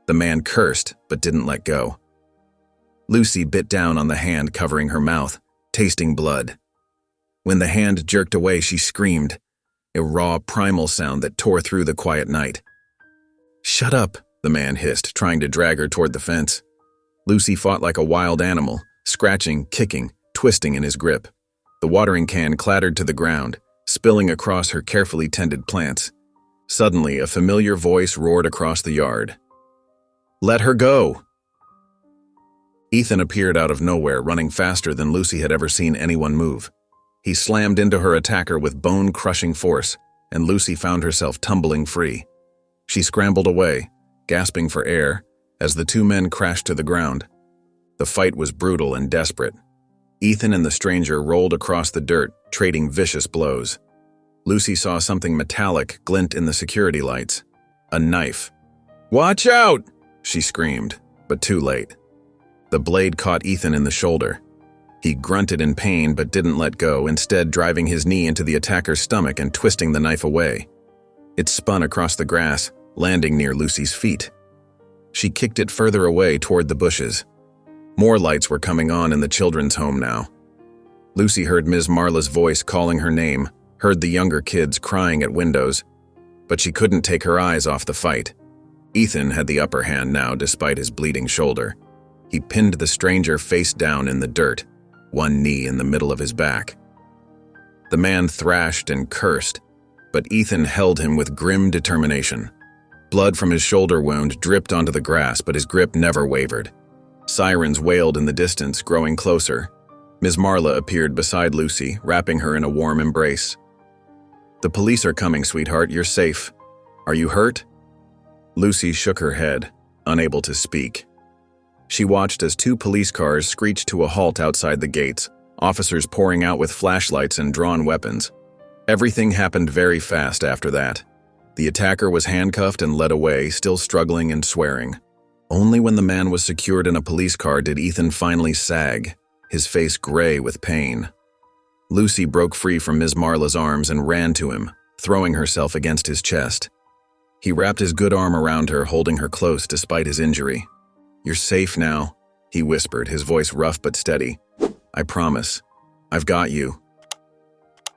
The man cursed, but didn't let go. Lucy bit down on the hand covering her mouth, tasting blood. When the hand jerked away, she screamed, a raw, primal sound that tore through the quiet night. "Shut up," the man hissed, trying to drag her toward the fence. Lucy fought like a wild animal, scratching, kicking, twisting in his grip. The watering can clattered to the ground, spilling across her carefully tended plants. Suddenly, a familiar voice roared across the yard. "Let her go!" Ethan appeared out of nowhere, running faster than Lucy had ever seen anyone move. He slammed into her attacker with bone-crushing force, and Lucy found herself tumbling free. She scrambled away, gasping for air, as the two men crashed to the ground. The fight was brutal and desperate. Ethan and the stranger rolled across the dirt, trading vicious blows. Lucy saw something metallic glint in the security lights. A knife. "Watch out!" she screamed, but too late. The blade caught Ethan in the shoulder. He grunted in pain but didn't let go, instead driving his knee into the attacker's stomach and twisting the knife away. It spun across the grass, landing near Lucy's feet. She kicked it further away toward the bushes. More lights were coming on in the children's home now. Lucy heard Ms. Marla's voice calling her name, heard the younger kids crying at windows, but she couldn't take her eyes off the fight. Ethan had the upper hand now despite his bleeding shoulder. He pinned the stranger face down in the dirt, one knee in the middle of his back. The man thrashed and cursed, but Ethan held him with grim determination. Blood from his shoulder wound dripped onto the grass, but his grip never wavered. Sirens wailed in the distance, growing closer. Ms. Marla appeared beside Lucy, wrapping her in a warm embrace. "The police are coming, sweetheart. You're safe. Are you hurt?" Lucy shook her head, unable to speak. She watched as two police cars screeched to a halt outside the gates, officers pouring out with flashlights and drawn weapons. Everything happened very fast after that. The attacker was handcuffed and led away, still struggling and swearing. Only when the man was secured in a police car did Ethan finally sag, his face gray with pain. Lucy broke free from Ms. Marla's arms and ran to him, throwing herself against his chest. He wrapped his good arm around her, holding her close despite his injury. "You're safe now," he whispered, his voice rough but steady. "I promise. I've got you."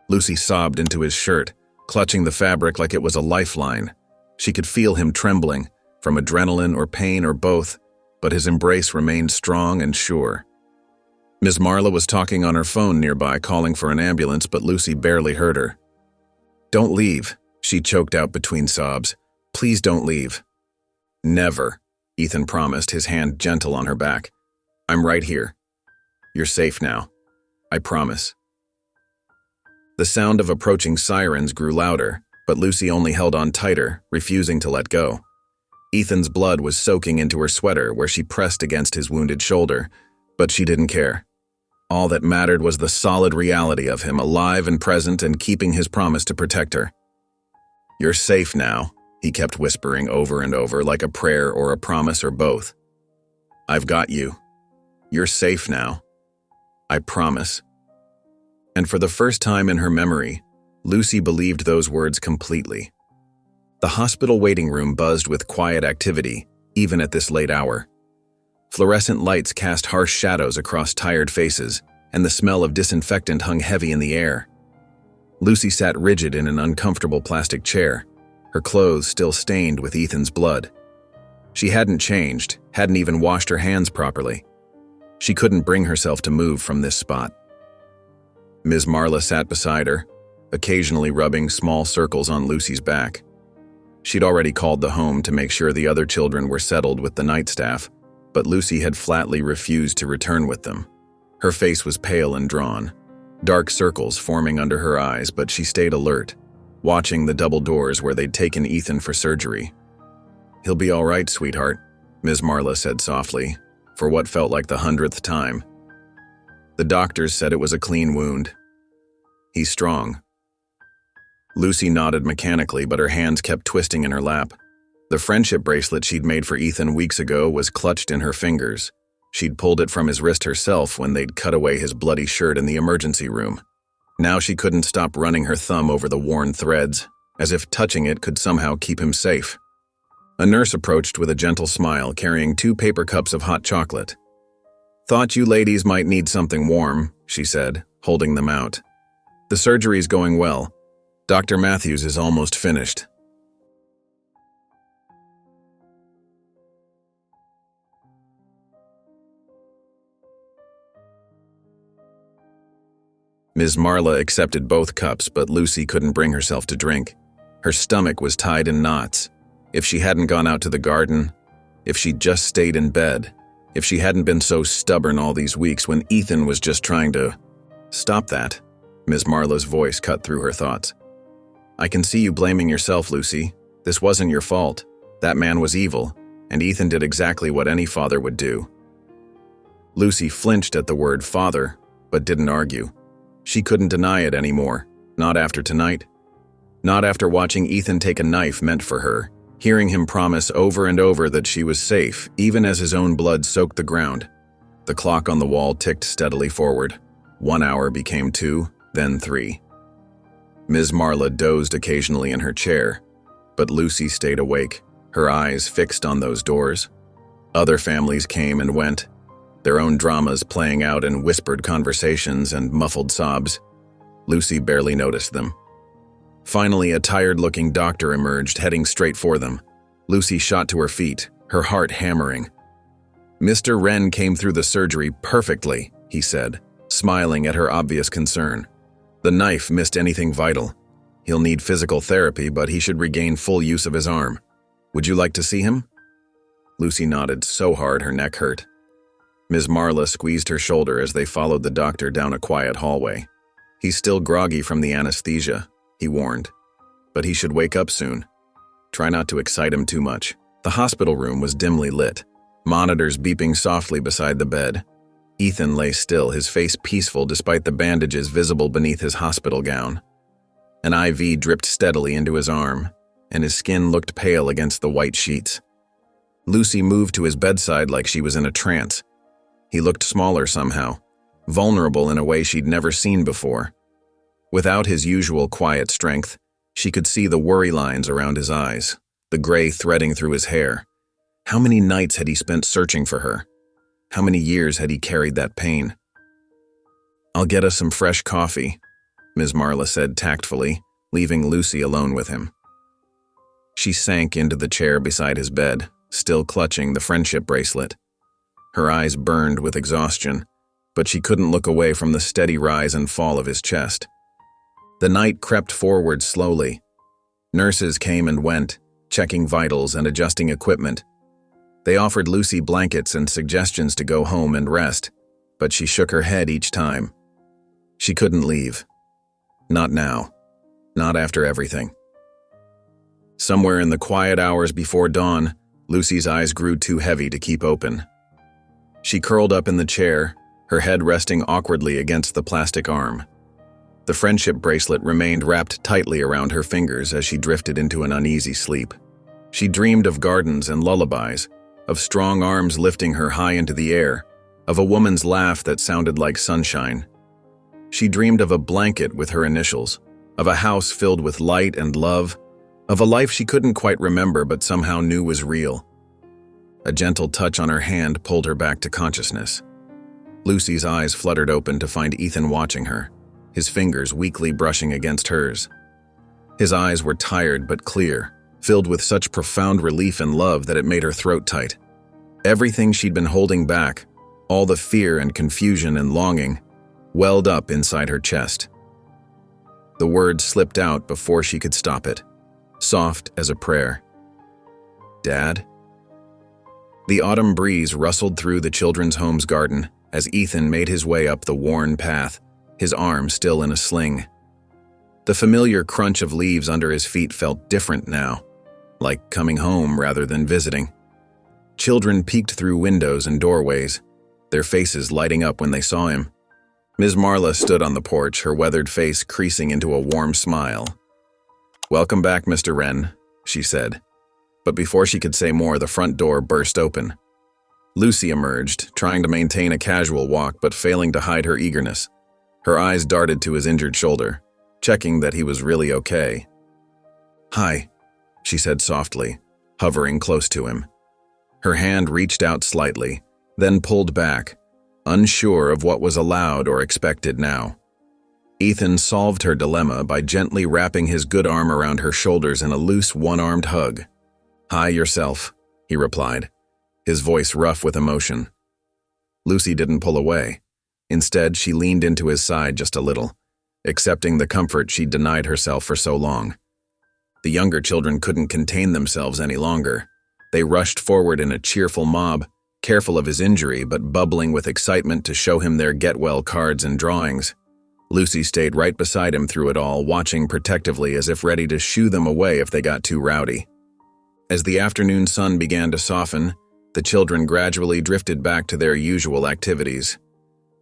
Lucy sobbed into his shirt, clutching the fabric like it was a lifeline. She could feel him trembling, from adrenaline or pain or both, but his embrace remained strong and sure. Ms. Marla was talking on her phone nearby, calling for an ambulance, but Lucy barely heard her. "Don't leave," she choked out between sobs. "Please don't leave." "Never," Ethan promised, his hand gentle on her back. "I'm right here. You're safe now. I promise." The sound of approaching sirens grew louder, but Lucy only held on tighter, refusing to let go. Ethan's blood was soaking into her sweater where she pressed against his wounded shoulder, but she didn't care. All that mattered was the solid reality of him, alive and present and keeping his promise to protect her. "You're safe now," he kept whispering over and over, like a prayer or a promise or both. "I've got you. You're safe now. I promise." And for the first time in her memory, Lucy believed those words completely. The hospital waiting room buzzed with quiet activity, even at this late hour. Fluorescent lights cast harsh shadows across tired faces, and the smell of disinfectant hung heavy in the air. Lucy sat rigid in an uncomfortable plastic chair, her clothes still stained with Ethan's blood. She hadn't changed, hadn't even washed her hands properly. She couldn't bring herself to move from this spot. Ms. Marla sat beside her, occasionally rubbing small circles on Lucy's back. She'd already called the home to make sure the other children were settled with the night staff, but Lucy had flatly refused to return with them. Her face was pale and drawn, dark circles forming under her eyes, but she stayed alert, watching the double doors where they'd taken Ethan for surgery. "He'll be all right, sweetheart," Ms. Marla said softly, for what felt like the 100th time. "The doctors said it was a clean wound. He's strong." Lucy nodded mechanically, but her hands kept twisting in her lap. The friendship bracelet she'd made for Ethan weeks ago was clutched in her fingers. She'd pulled it from his wrist herself when they'd cut away his bloody shirt in the emergency room. Now she couldn't stop running her thumb over the worn threads, as if touching it could somehow keep him safe. A nurse approached with a gentle smile, carrying 2 paper cups of hot chocolate. "Thought you ladies might need something warm," she said, holding them out. "The surgery's going well. Dr. Matthews is almost finished." Ms. Marla accepted both cups, but Lucy couldn't bring herself to drink. Her stomach was tied in knots. If she hadn't gone out to the garden, if she'd just stayed in bed, if she hadn't been so stubborn all these weeks when Ethan was just trying to... "Stop that," Ms. Marla's voice cut through her thoughts. "I can see you blaming yourself, Lucy. This wasn't your fault. That man was evil, and Ethan did exactly what any father would do." Lucy flinched at the word father, but didn't argue. She couldn't deny it anymore, not after tonight. Not after watching Ethan take a knife meant for her, hearing him promise over and over that she was safe, even as his own blood soaked the ground. The clock on the wall ticked steadily forward. 1 hour became 2, then 3. Ms. Marla dozed occasionally in her chair, but Lucy stayed awake, her eyes fixed on those doors. Other families came and went, their own dramas playing out in whispered conversations and muffled sobs. Lucy barely noticed them. Finally, a tired-looking doctor emerged, heading straight for them. Lucy shot to her feet, her heart hammering. "Mr. Wren came through the surgery perfectly," he said, smiling at her obvious concern. "The knife missed anything vital. He'll need physical therapy, but he should regain full use of his arm. Would you like to see him?" Lucy nodded so hard her neck hurt. Ms. Marla squeezed her shoulder as they followed the doctor down a quiet hallway. "He's still groggy from the anesthesia," he warned, "but he should wake up soon. Try not to excite him too much." The hospital room was dimly lit, monitors beeping softly beside the bed. Ethan lay still, his face peaceful despite the bandages visible beneath his hospital gown. An IV dripped steadily into his arm, and his skin looked pale against the white sheets. Lucy moved to his bedside like she was in a trance. He looked smaller somehow, vulnerable in a way she'd never seen before. Without his usual quiet strength, she could see the worry lines around his eyes, the gray threading through his hair. How many nights had he spent searching for her? How many years had he carried that pain? "I'll get us some fresh coffee," Ms. Marla said tactfully, leaving Lucy alone with him. She sank into the chair beside his bed, still clutching the friendship bracelet. Her eyes burned with exhaustion, but she couldn't look away from the steady rise and fall of his chest. The night crept forward slowly. Nurses came and went, checking vitals and adjusting equipment. They offered Lucy blankets and suggestions to go home and rest, but she shook her head each time. She couldn't leave. Not now. Not after everything. Somewhere in the quiet hours before dawn, Lucy's eyes grew too heavy to keep open. She curled up in the chair, her head resting awkwardly against the plastic arm. The friendship bracelet remained wrapped tightly around her fingers as she drifted into an uneasy sleep. She dreamed of gardens and lullabies, of strong arms lifting her high into the air, of a woman's laugh that sounded like sunshine. She dreamed of a blanket with her initials, of a house filled with light and love, of a life she couldn't quite remember but somehow knew was real. A gentle touch on her hand pulled her back to consciousness. Lucy's eyes fluttered open to find Ethan watching her, his fingers weakly brushing against hers. His eyes were tired but clear, filled with such profound relief and love that it made her throat tight. Everything she'd been holding back, all the fear and confusion and longing, welled up inside her chest. The word slipped out before she could stop it, soft as a prayer. Dad? The autumn breeze rustled through the children's home's garden as Ethan made his way up the worn path, his arm still in a sling. The familiar crunch of leaves under his feet felt different now, like coming home rather than visiting. Children peeked through windows and doorways, their faces lighting up when they saw him. Ms. Marla stood on the porch, her weathered face creasing into a warm smile. "Welcome back, Mr. Wren," she said. But before she could say more, the front door burst open. Lucy emerged, trying to maintain a casual walk but failing to hide her eagerness. Her eyes darted to his injured shoulder, checking that he was really okay. "Hi," she said softly, hovering close to him. Her hand reached out slightly, then pulled back, unsure of what was allowed or expected now. Ethan solved her dilemma by gently wrapping his good arm around her shoulders in a loose, one-armed hug. "Hi yourself," he replied, his voice rough with emotion. Lucy didn't pull away. Instead, she leaned into his side just a little, accepting the comfort she'd denied herself for so long. The younger children couldn't contain themselves any longer. They rushed forward in a cheerful mob, careful of his injury but bubbling with excitement to show him their get-well cards and drawings. Lucy stayed right beside him through it all, watching protectively as if ready to shoo them away if they got too rowdy. As the afternoon sun began to soften, the children gradually drifted back to their usual activities.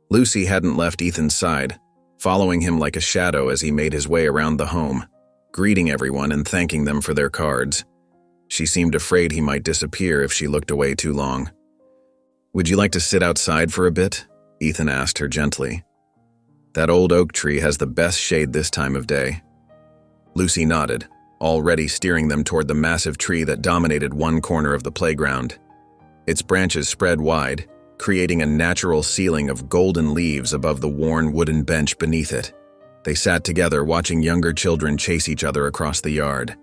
Lucy hadn't left Ethan's side, following him like a shadow as he made his way around the home, greeting everyone and thanking them for their cards. She seemed afraid he might disappear if she looked away too long. "Would you like to sit outside for a bit?" Ethan asked her gently. "That old oak tree has the best shade this time of day." Lucy nodded, already steering them toward the massive tree that dominated one corner of the playground. Its branches spread wide, creating a natural ceiling of golden leaves above the worn wooden bench beneath it. They sat together watching younger children chase each other across the yard.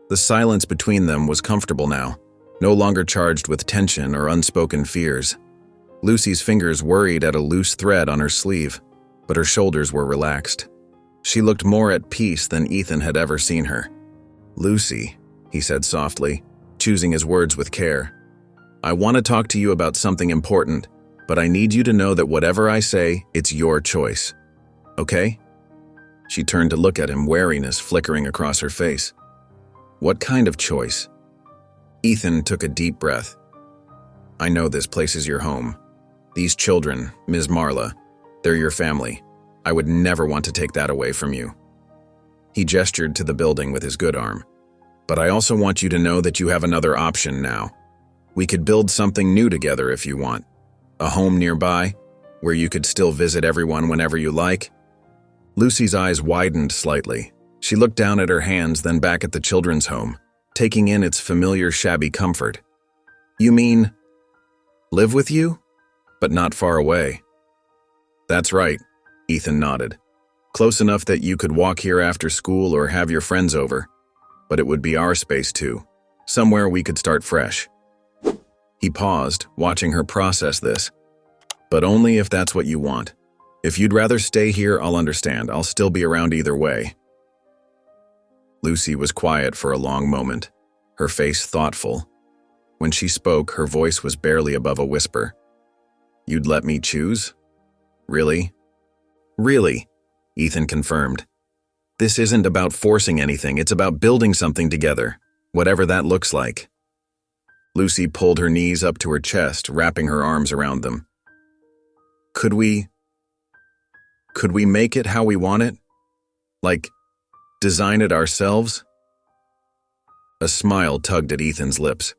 The silence between them was comfortable now, no longer charged with tension or unspoken fears. Lucy's fingers worried at a loose thread on her sleeve, but her shoulders were relaxed. She looked more at peace than Ethan had ever seen her. "Lucy," he said softly, choosing his words with care. "I want to talk to you about something important, but I need you to know that whatever I say, it's your choice. Okay?" She turned to look at him, wariness flickering across her face. "What kind of choice?" Ethan took a deep breath. "I know this place is your home. These children, Ms. Marla, they're your family. I would never want to take that away from you." He gestured to the building with his good arm. "But I also want you to know that you have another option now. We could build something new together if you want. A home nearby, where you could still visit everyone whenever you like." Lucy's eyes widened slightly. She looked down at her hands, then back at the children's home, taking in its familiar shabby comfort. "You mean, live with you? But not far away?" "That's right," Ethan nodded. "Close enough that you could walk here after school or have your friends over. But it would be our space too, somewhere we could start fresh." He paused, watching her process this. But only if that's what you want. If you'd rather stay here, I'll understand. I'll still be around either way. Lucy was quiet for a long moment, her face thoughtful. When she spoke, her voice was barely above a whisper. You'd let me choose? Really? Really, Ethan confirmed. This isn't about forcing anything, it's about building something together, whatever that looks like. Lucy pulled her knees up to her chest, wrapping her arms around them. Could we make it how we want it? Like, design it ourselves? A smile tugged at Ethan's lips.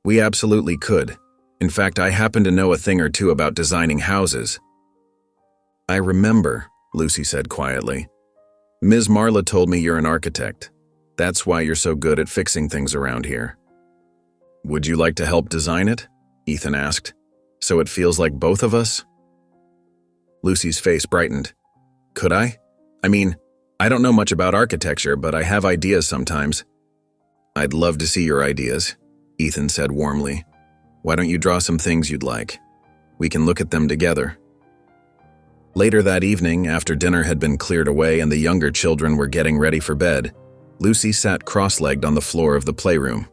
We absolutely could. In fact, I happen to know a thing or two about designing houses. I remember, Lucy said quietly. Ms. Marla told me you're an architect. That's why you're so good at fixing things around here. Would you like to help design it? Ethan asked. So it feels like both of us? Lucy's face brightened. Could I? I mean, I don't know much about architecture, but I have ideas sometimes. I'd love to see your ideas, Ethan said warmly. Why don't you draw some things you'd like? We can look at them together. Later that evening, after dinner had been cleared away and the younger children were getting ready for bed, Lucy sat cross-legged on the floor of the playroom.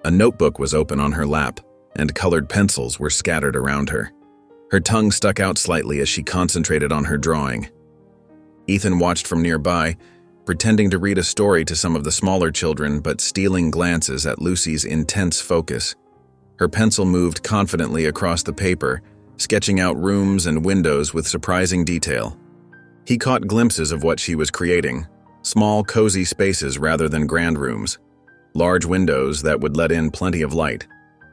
A notebook was open on her lap, and colored pencils were scattered around her. Her tongue stuck out slightly as she concentrated on her drawing. Ethan watched from nearby, pretending to read a story to some of the smaller children but stealing glances at Lucy's intense focus. Her pencil moved confidently across the paper, sketching out rooms and windows with surprising detail. He caught glimpses of what she was creating, small, cozy spaces rather than grand rooms, large windows that would let in plenty of light.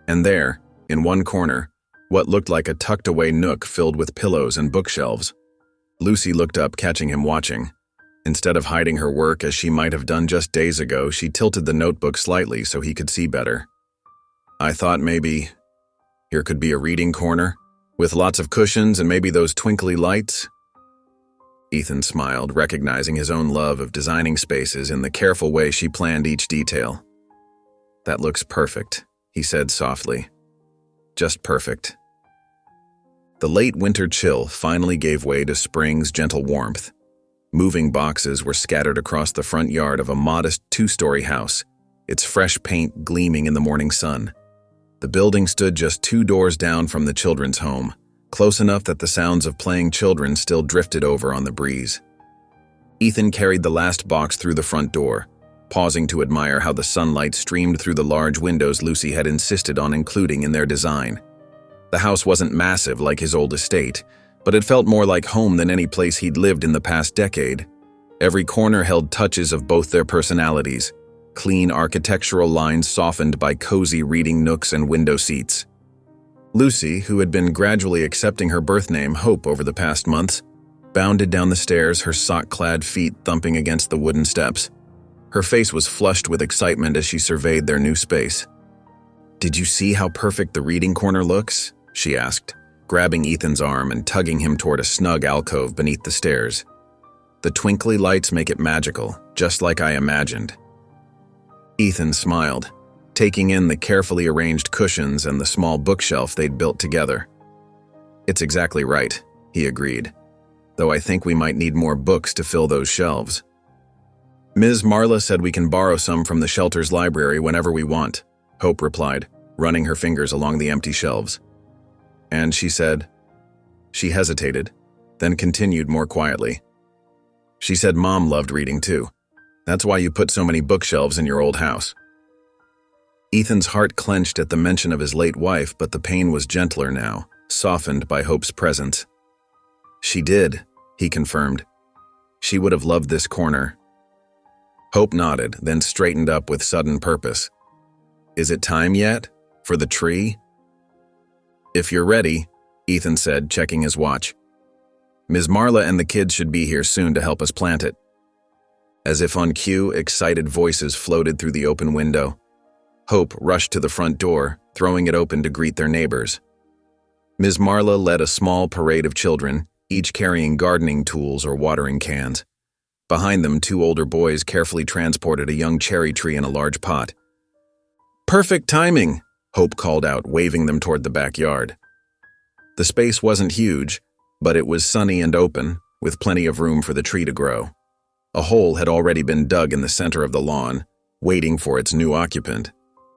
And there, in one corner, what looked like a tucked-away nook filled with pillows and bookshelves. Lucy looked up, catching him watching. Instead of hiding her work as she might have done just days ago, she tilted the notebook slightly so he could see better. I thought maybe here could be a reading corner, with lots of cushions and maybe those twinkly lights. Ethan smiled, recognizing his own love of designing spaces in the careful way she planned each detail. That looks perfect, he said softly. Just perfect. The late winter chill finally gave way to spring's gentle warmth. Moving boxes were scattered across the front yard of a modest two-story house, its fresh paint gleaming in the morning sun. The building stood just 2 doors down from the children's home, close enough that the sounds of playing children still drifted over on the breeze. Ethan carried the last box through the front door, pausing to admire how the sunlight streamed through the large windows Lucy had insisted on including in their design. The house wasn't massive like his old estate, but it felt more like home than any place he'd lived in the past decade. Every corner held touches of both their personalities, clean architectural lines softened by cozy reading nooks and window seats. Lucy, who had been gradually accepting her birth name, Hope, over the past months, bounded down the stairs, her sock-clad feet thumping against the wooden steps. Her face was flushed with excitement as she surveyed their new space. "Did you see how perfect the reading corner looks?" she asked, grabbing Ethan's arm and tugging him toward a snug alcove beneath the stairs. "The twinkly lights make it magical, just like I imagined." Ethan smiled, taking in the carefully arranged cushions and the small bookshelf they'd built together. "It's exactly right," he agreed, "though I think we might need more books to fill those shelves." "Ms. Marla said we can borrow some from the shelter's library whenever we want," Hope replied, running her fingers along the empty shelves. "And she said—" She hesitated, then continued more quietly. "She said Mom loved reading too. That's why you put so many bookshelves in your old house." Ethan's heart clenched at the mention of his late wife, but the pain was gentler now, softened by Hope's presence. "She did," he confirmed. "She would have loved this corner." Hope nodded, then straightened up with sudden purpose. "Is it time yet? For the tree?" "If you're ready," Ethan said, checking his watch. "Ms. Marla and the kids should be here soon to help us plant it." As if on cue, excited voices floated through the open window. Hope rushed to the front door, throwing it open to greet their neighbors. Ms. Marla led a small parade of children, each carrying gardening tools or watering cans. Behind them, 2 older boys carefully transported a young cherry tree in a large pot. "Perfect timing," Hope called out, waving them toward the backyard. The space wasn't huge, but it was sunny and open, with plenty of room for the tree to grow. A hole had already been dug in the center of the lawn, waiting for its new occupant.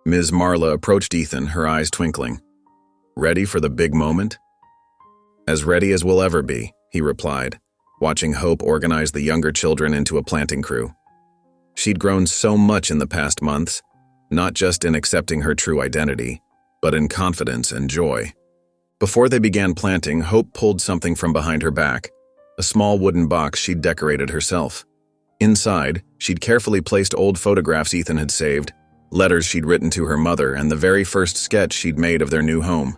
Ms. Marla approached Ethan, her eyes twinkling. "Ready for the big moment?" "As ready as we'll ever be," he replied, watching Hope organize the younger children into a planting crew. She'd grown so much in the past months, not just in accepting her true identity, but in confidence and joy. Before they began planting, Hope pulled something from behind her back, a small wooden box she'd decorated herself. Inside, she'd carefully placed old photographs Ethan had saved, letters she'd written to her mother, and the very first sketch she'd made of their new home.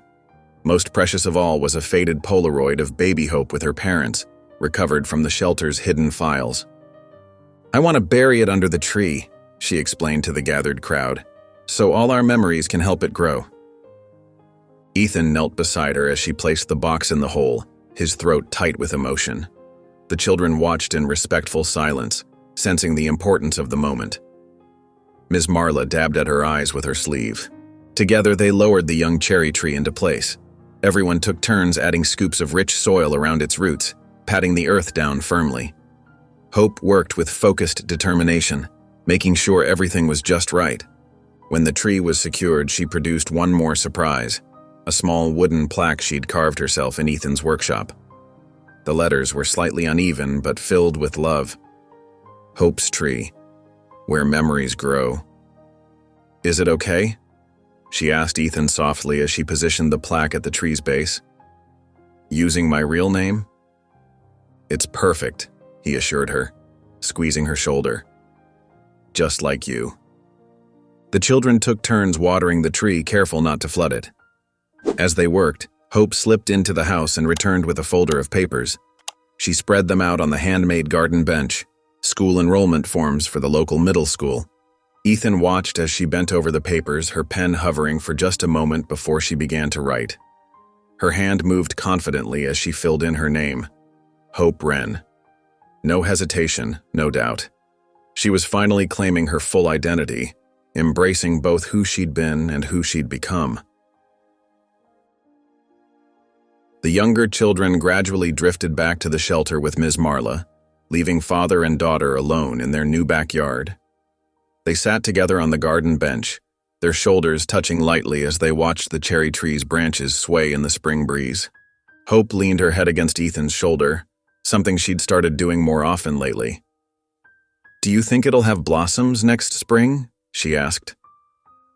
Most precious of all was a faded Polaroid of baby Hope with her parents, recovered from the shelter's hidden files. "I want to bury it under the tree," she explained to the gathered crowd, "so all our memories can help it grow." Ethan knelt beside her as she placed the box in the hole, his throat tight with emotion. The children watched in respectful silence, sensing the importance of the moment. Ms. Marla dabbed at her eyes with her sleeve. Together they lowered the young cherry tree into place. Everyone took turns adding scoops of rich soil around its roots, patting the earth down firmly. Hope worked with focused determination, making sure everything was just right. When the tree was secured, she produced one more surprise, a small wooden plaque she'd carved herself in Ethan's workshop. The letters were slightly uneven but filled with love. "Hope's Tree, where memories grow." "Is it okay?" she asked Ethan softly as she positioned the plaque at the tree's base. "Using my real name?" "It's perfect," he assured her, squeezing her shoulder. "Just like you." The children took turns watering the tree, careful not to flood it. As they worked, Hope slipped into the house and returned with a folder of papers. She spread them out on the handmade garden bench, school enrollment forms for the local middle school. Ethan watched as she bent over the papers, her pen hovering for just a moment before she began to write. Her hand moved confidently as she filled in her name, Hope Wren. No hesitation, no doubt. She was finally claiming her full identity, embracing both who she'd been and who she'd become. The younger children gradually drifted back to the shelter with Ms. Marla, leaving father and daughter alone in their new backyard. They sat together on the garden bench, their shoulders touching lightly as they watched the cherry tree's branches sway in the spring breeze. Hope leaned her head against Ethan's shoulder, something she'd started doing more often lately. "Do you think it'll have blossoms next spring?" she asked.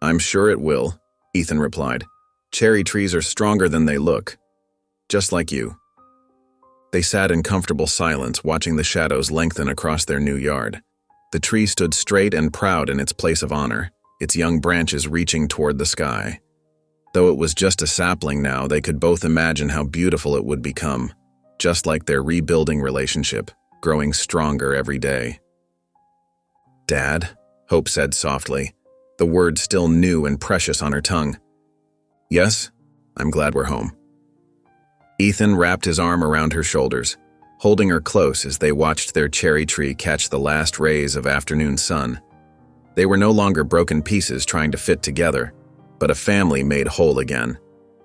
"I'm sure it will," Ethan replied. "Cherry trees are stronger than they look. Just like you." They sat in comfortable silence, watching the shadows lengthen across their new yard. The tree stood straight and proud in its place of honor, its young branches reaching toward the sky. Though it was just a sapling now, they could both imagine how beautiful it would become, just like their rebuilding relationship, growing stronger every day. "Dad," Hope said softly, the word still new and precious on her tongue. "Yes, I'm glad we're home." Ethan wrapped his arm around her shoulders, holding her close as they watched their cherry tree catch the last rays of afternoon sun. They were no longer broken pieces trying to fit together, but a family made whole again,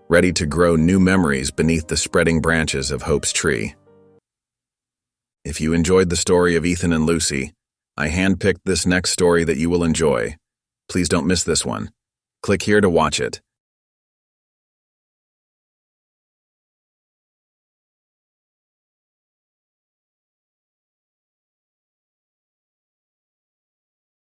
ready to grow new memories beneath the spreading branches of Hope's tree. If you enjoyed the story of Ethan and Lucy, I handpicked this next story that you will enjoy. Please don't miss this one. Click here to watch it.